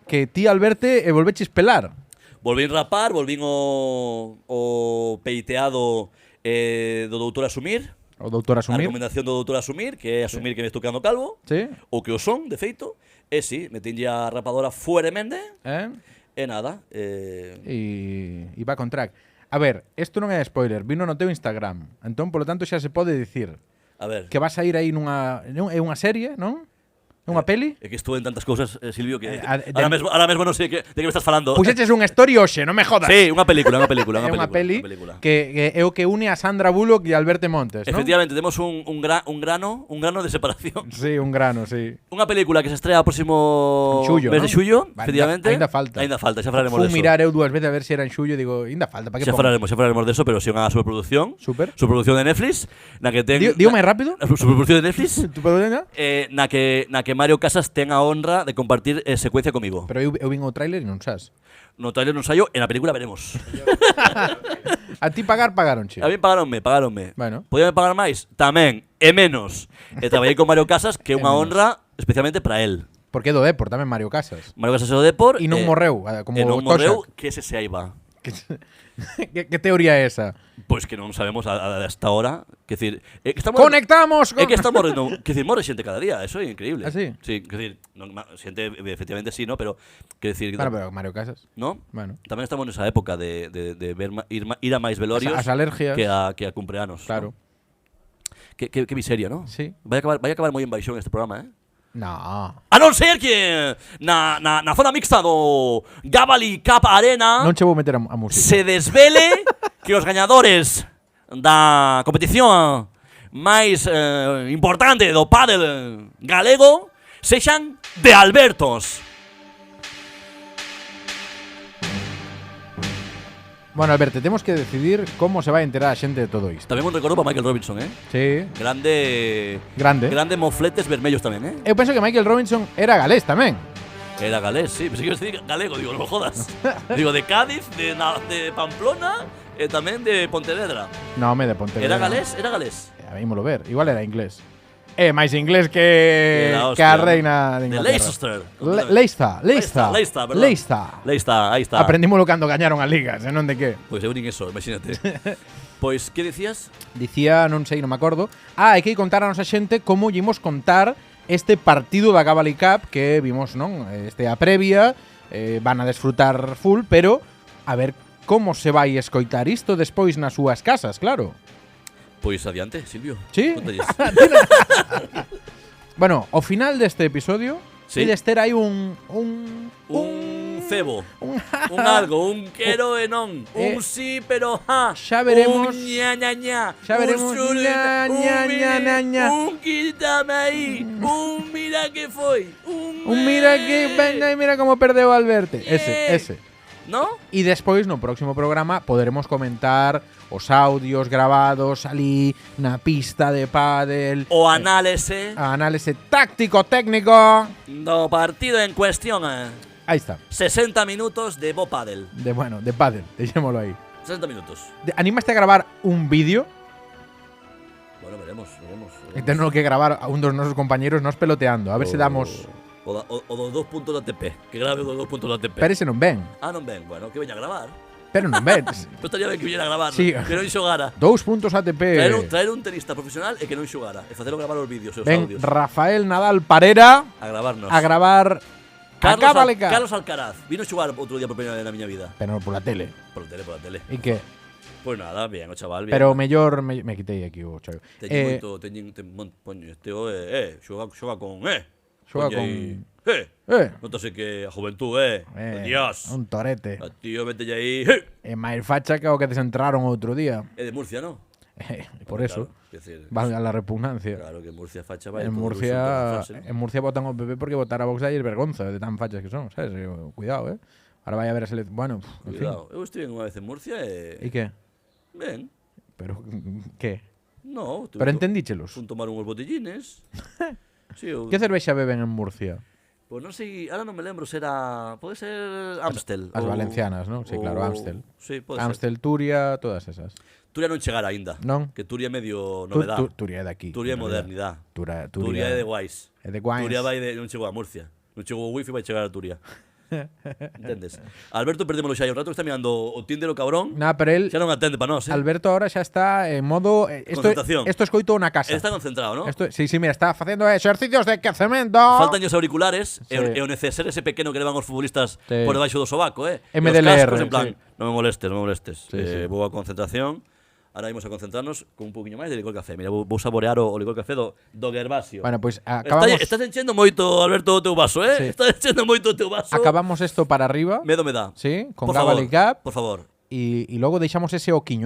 A: que ti, Alberto, volveches pelar.
B: Volvín rapar, volvín o peiteado do doutor Asumir.
A: O doutor
B: A
A: Asumir.
B: recomendación do doutor Asumir, que é asumir que me estou quedando calvo.
A: Sí.
B: O que o son, de feito. E sí, metinlle a rapadora fueremende.
A: Eh?
B: E nada.
A: E va con track. A ver, isto non é spoiler, vino no teu Instagram. Entón, polo tanto, xa se pode dicir
B: A ver.
A: que vas a ir aí é unha serie, non? É unha peli?
B: É que estuve en tantas cousas, Silvio, que
A: de-
B: ahora mesmo non sei de que me estás falando.
A: Puxeches unha story hoxe, non me jodas.
B: Sí, unha película.
A: É unha peli que é o que une a Sandra Bullock e Alberto Montes, non?
B: Efectivamente, temos un grano de separación.
A: Sí, un grano, sí.
B: Unha película que se estrea o próximo
A: En xullo,
B: mes
A: non?
B: de xullo,
A: Vale,
B: efectivamente.
A: aínda falta.
B: Xa falaremos
A: Fui
B: de eso.
A: mirar eu dúas veces a ver se era en xullo e digo, ainda falta, para que
B: Xa
A: pongo?
B: falaremos de eso, pero si unha superproducción.
A: Super.
B: Superproducción de Netflix, na que ten
A: Digo máis rápido.
B: Superproducción de Netflix.
A: ¿Tú puedes venir?
B: Na que Mario Casas ten a honra de compartir secuencia comigo.
A: Pero eu vin o tráiler e non sabes.
B: No trailer non saio, en a película veremos.
A: A ti pagaron, che.
B: A mí pagaronme.
A: Bueno.
B: Podíame pagar máis? Tamén, e menos. E traballei con Mario Casas, que é unha honra especialmente para él.
A: Porque é do Depor tamén Mario Casas.
B: Mario Casas é do Depor.
A: E non morreu, como
B: e non
A: Toshak.
B: morreu, que ese se aí va.
A: Que teoría é esa?
B: Pois que non sabemos hasta ahora. Que decir, que estamos
A: ¡Conectamos!
B: É que está morrendo, que decir, morre xente cada día, eso é increíble.
A: ¿Ah, sí?
B: Sí, que decir, xente efectivamente sí, ¿no? Pero que decir,
A: Bueno, pero Mario Casas.
B: ¿no?
A: Bueno.
B: Tamén estamos nesa época de ver ir a máis velorios
A: As alergias.
B: que a cumpleanos.
A: Claro.
B: ¿no? Que miseria, ¿no?
A: Sí.
B: Vai acabar moi en baixón este programa, ¿eh?
A: No.
B: A non ser que na zona mixta do Gavali Cup Arena
A: Non che vou meter a música.
B: se desvele que os gañadores da competición máis importante do pádel galego sexan de Albertos.
A: Bueno, Alberto, temos que decidir como se vai enterar a xente de todo isto.
B: Tamén un recordo para Michael Robinson, ¿eh?
A: Sí.
B: Grande mofletes vermellos tamén, ¿eh?
A: Eu penso que Michael Robinson era galés tamén.
B: Era galés, sí, pensei que ibas a decir galego, digo, non me jodas. Digo, de Cádiz, de Pamplona e tamén de Pontevedra.
A: No, de Pontevedra.
B: Era galés? Era galés.
A: A mí lo ver. Igual era inglés. Máis inglés que a reina de
B: De
A: Inglaterra.
B: Leicester.
A: Leicester,
B: ¿verdad? Leicester, aí está.
A: Aprendímoslo cando gañaron as ligas, non de que.
B: Pois eu nin eso, imagínate. Pois, que dicías?
A: Dicía, non sei, non me acordo. Hai que contar a nosa xente como lle imos contar este partido da Gavali Cup que vimos, non? A previa, van a desfrutar full, pero a ver como se vai escoitar isto despois nas súas casas, claro.
B: Pois adiante, Silvio.
A: Sí?
B: Contalles.
A: Bueno, ao final deste episodio,
B: Sí.
A: ides ter aí un
B: cebo, un algo, un quero e non, un sí pero ja,
A: xa veremos.
B: un ña ña ña,
A: Xa veremos.
B: un surita,
A: Ña, ña, ña, ña, ña.
B: un quítame aí, un mira que foi,
A: Un mira que venga e mira como perdeu Alberto. Ese.
B: ¿no?
A: E despois no próximo programa poderemos comentar os audios grabados ali na pista de pádel,
B: O análise
A: análise táctico técnico.
B: do partido en cuestión.
A: Aí está.
B: 60 minutos de Bo Padel.
A: De pádel, deixémolo aí.
B: 60 minutos.
A: Animaste a gravar un vídeo
B: Bueno, veremos.
A: e tenlo que gravar a un dos nosos compañeros nos peloteando, a ver se damos.
B: O dos 2 puntos da ATP. Que grave os 2 puntos da ATP.
A: Pero ese non ven.
B: Ah, non ven. Bueno, que veña a gravar.
A: Pero non ven.
B: Pero estaría ben que viñera a gravar,
A: Sí.
B: que non xogara.
A: 2 puntos ATP.
B: Traer un tenista profesional e que non xogara. E facelo gravar os vídeos e os
A: Ven
B: audios.
A: Rafael Nadal Parera
B: A gravarnos.
A: a gravar
B: Carlos Alcaraz. Vino a xogar outro día por primeira vez na miña vida.
A: Pero pola tele.
B: Por la tele.
A: E que?
B: Pois nada, bien, o chaval, bien.
A: Pero mellor me quitei aquí o chollo.
B: Teñen moito, poño, este xoga con,
A: Xoga
B: Poñe aí, notase que a juventud, Dios.
A: un torete.
B: A tío, mételle aí,
A: E máis facha que o que desentraron outro día.
B: É de Murcia, ¿no?
A: Por eso.
B: Claro, quer decir,
A: Valga la repugnancia.
B: claro que Murcia facha vai.
A: En Murcia votan ao PP porque votar a Vox aí é vergonza de tan fachas que son, sabes? Cuidado, Ahora vai a ver a selección. Bueno, en fin.
B: Cuidado, eu estive unha vez en Murcia
A: E que?
B: Ben,
A: Pero que?
B: no.
A: Pero entendíchelos.
B: Fun tomar uns botellines. Sí, eu,
A: Que cervexa beben en Murcia?
B: Pois non sei, ahora non me lembro se era, pode ser Amstel.
A: As valencianas, non? Sí, claro, Amstel.
B: Sí, pode ser.
A: Amstel, Turia, todas esas.
B: Turia non chegara aínda.
A: Non?
B: Que Turia é medio novedad.
A: Turia é de aquí.
B: Turia é
A: en realidad.
B: modernidade.
A: Turia
B: é de guais.
A: É de guais.
B: Turia vai non chegou a Murcia. Non chegou o wifi, vai chegar a Turia. Entendes? Alberto perdémolo xa hai un rato que está mirando o Tinder o cabrón.
A: Nah, pero él,
B: Xa non atende para nós,
A: Alberto ahora xa está en modo
B: Concentración.
A: Esto escoito na casa.
B: Él está concentrado, ¿no?
A: Sí, mira, está facendo exercicios de quecemento.
B: Faltan os auriculares
A: Sí.
B: e o neceser ese pequeno que levan os futbolistas
A: Sí.
B: por debaixo do sobaco,
A: MDLR,
B: E os cascos en plan,
A: sí.
B: non me molestes.
A: Sí, sí.
B: Boa concentración. Ahora vamos a concentrarnos con un poquinho máis de licor café. Mira, vou saborear o licor café do Gervasio.
A: Bueno, pues acabamos
B: Estás enchendo moito, Alberto, o teu vaso,
A: Sí.
B: Estás enchendo moito o teu vaso.
A: acabamos esto para arriba.
B: Medo me dá.
A: Sí, con
B: Por
A: Gavali
B: favor,
A: Cup.
B: por favor.
A: Y luego deixamos ese oquiño,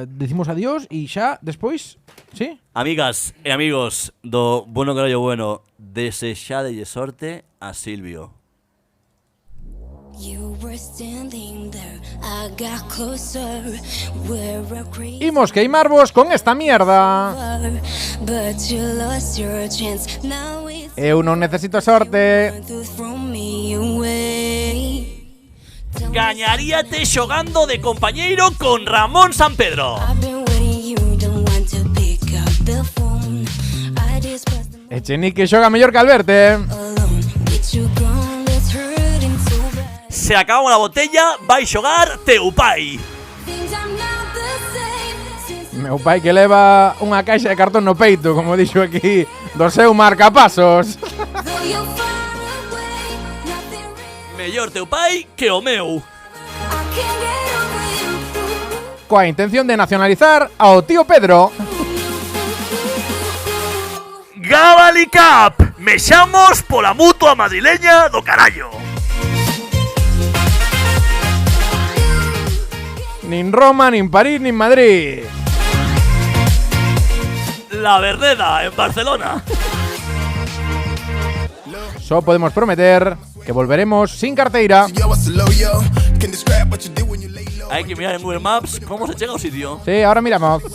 A: decimos adiós e xa despois, sí?
B: Amigas e amigos do Bueno Carallo Bueno, desexadelle sorte a Silvio.
C: You were standing there, I got closer. We're a crazy
A: Imos queimarvos con esta mierda.
C: lover, but you lost your chance. Now it's
A: Eu non necesito sorte.
C: to throw me away.
B: Gañaríate xogando de compañeiro con Ramón San Pedro.
C: I've been waiting, you don't want to pick up the phone. I just pressed the
A: Echenique xoga mellor que Alberte.
C: alone. Get you gone, it's hurting so bad.
B: Se acaba unha botella, vai xogar teu pai.
C: Things are not the same since
A: Meu pai que leva unha caixa de cartón no peito, como dixo aquí, do seu marcapasos.
C: though you're far away, nothing real.
B: Mellor teu pai que o meu.
C: I can't get over you.
A: Coa intención de nacionalizar ao tío Pedro.
B: Gabali Cup, mexamos pola mutua madrileña do carallo.
A: Nin Roma, nin París, nin Madrid.
B: La Verneda, en Barcelona.
A: Só podemos prometer que volveremos sin carteira.
B: Hai que mirar en Google Maps como se chega ao sitio.
A: Sí, ahora miramos.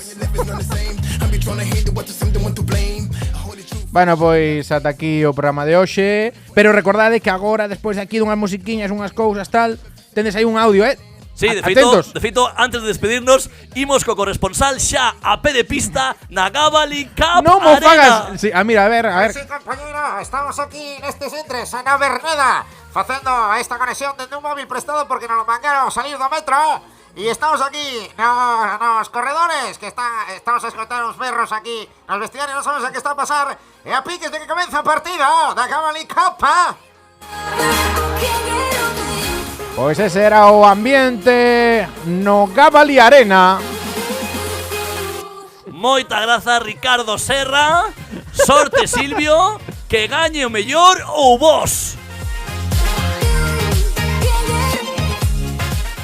A: Bueno, pois ata aquí o programa de hoxe. Pero recordade que agora, despois de aquí dunhas musiquiñas, unhas cousas tal, tendes aí un audio,
B: Sí, de
A: Atentos.
B: feito, antes de despedirnos, imos co corresponsal xa a pé de pista na Gabali Cup
A: Non mo
B: Arena.
A: fagas. Sí, mira, a ver.
G: Sí, compañero, estamos aquí nestes intres, na Verneda, facendo esta conexión dende un móvil prestado porque nos lo mangaron salir do metro. E estamos aquí nos corredores, que estamos a escoitar uns berros aquí nos vestidarios, non sabemos a que está a pasar. E a piques de que comeza o partido da Gabali Cup,
A: Pois ese era o ambiente no Gabali Arena.
B: Moita graza, Ricardo Serra. Sorte, Silvio. Que gañe o mellor ou vos.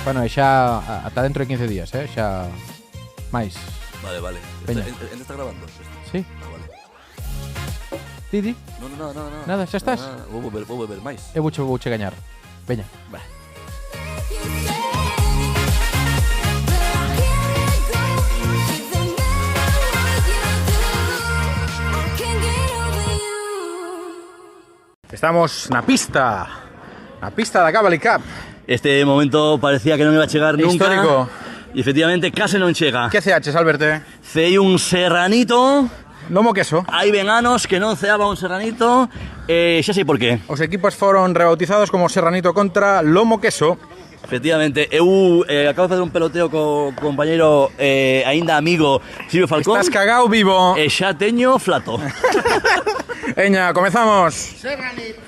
A: Bueno, e xa ata dentro de 15 días, xa máis.
B: Vale.
A: Peña.
B: Está grabando?
A: Sí.
B: Vale.
A: Didi,
B: No.
A: Nada, xa estás?
B: Vou beber máis.
A: eu vouche gañar. Veña.
B: Vale.
A: Estamos na pista da Gabali Cup.
B: Este momento parecía que non iba a chegar nunca.
A: Histórico.
B: E efectivamente case non chega.
A: Que ceaches, Alberte?
B: Cei un serranito.
A: Lomo queso.
B: Hai ben anos que non ceaba un serranito. Xa sei por qué.
A: Os equipos foron rebautizados como Serranito contra Lomo Queso.
B: Efectivamente, eu acabo de facer un peloteo co compañeiro aínda amigo Silvio Falcón.
A: Estás cagao vivo.
B: E xa teño flato.
A: Veña, comezamos.
G: Serranit.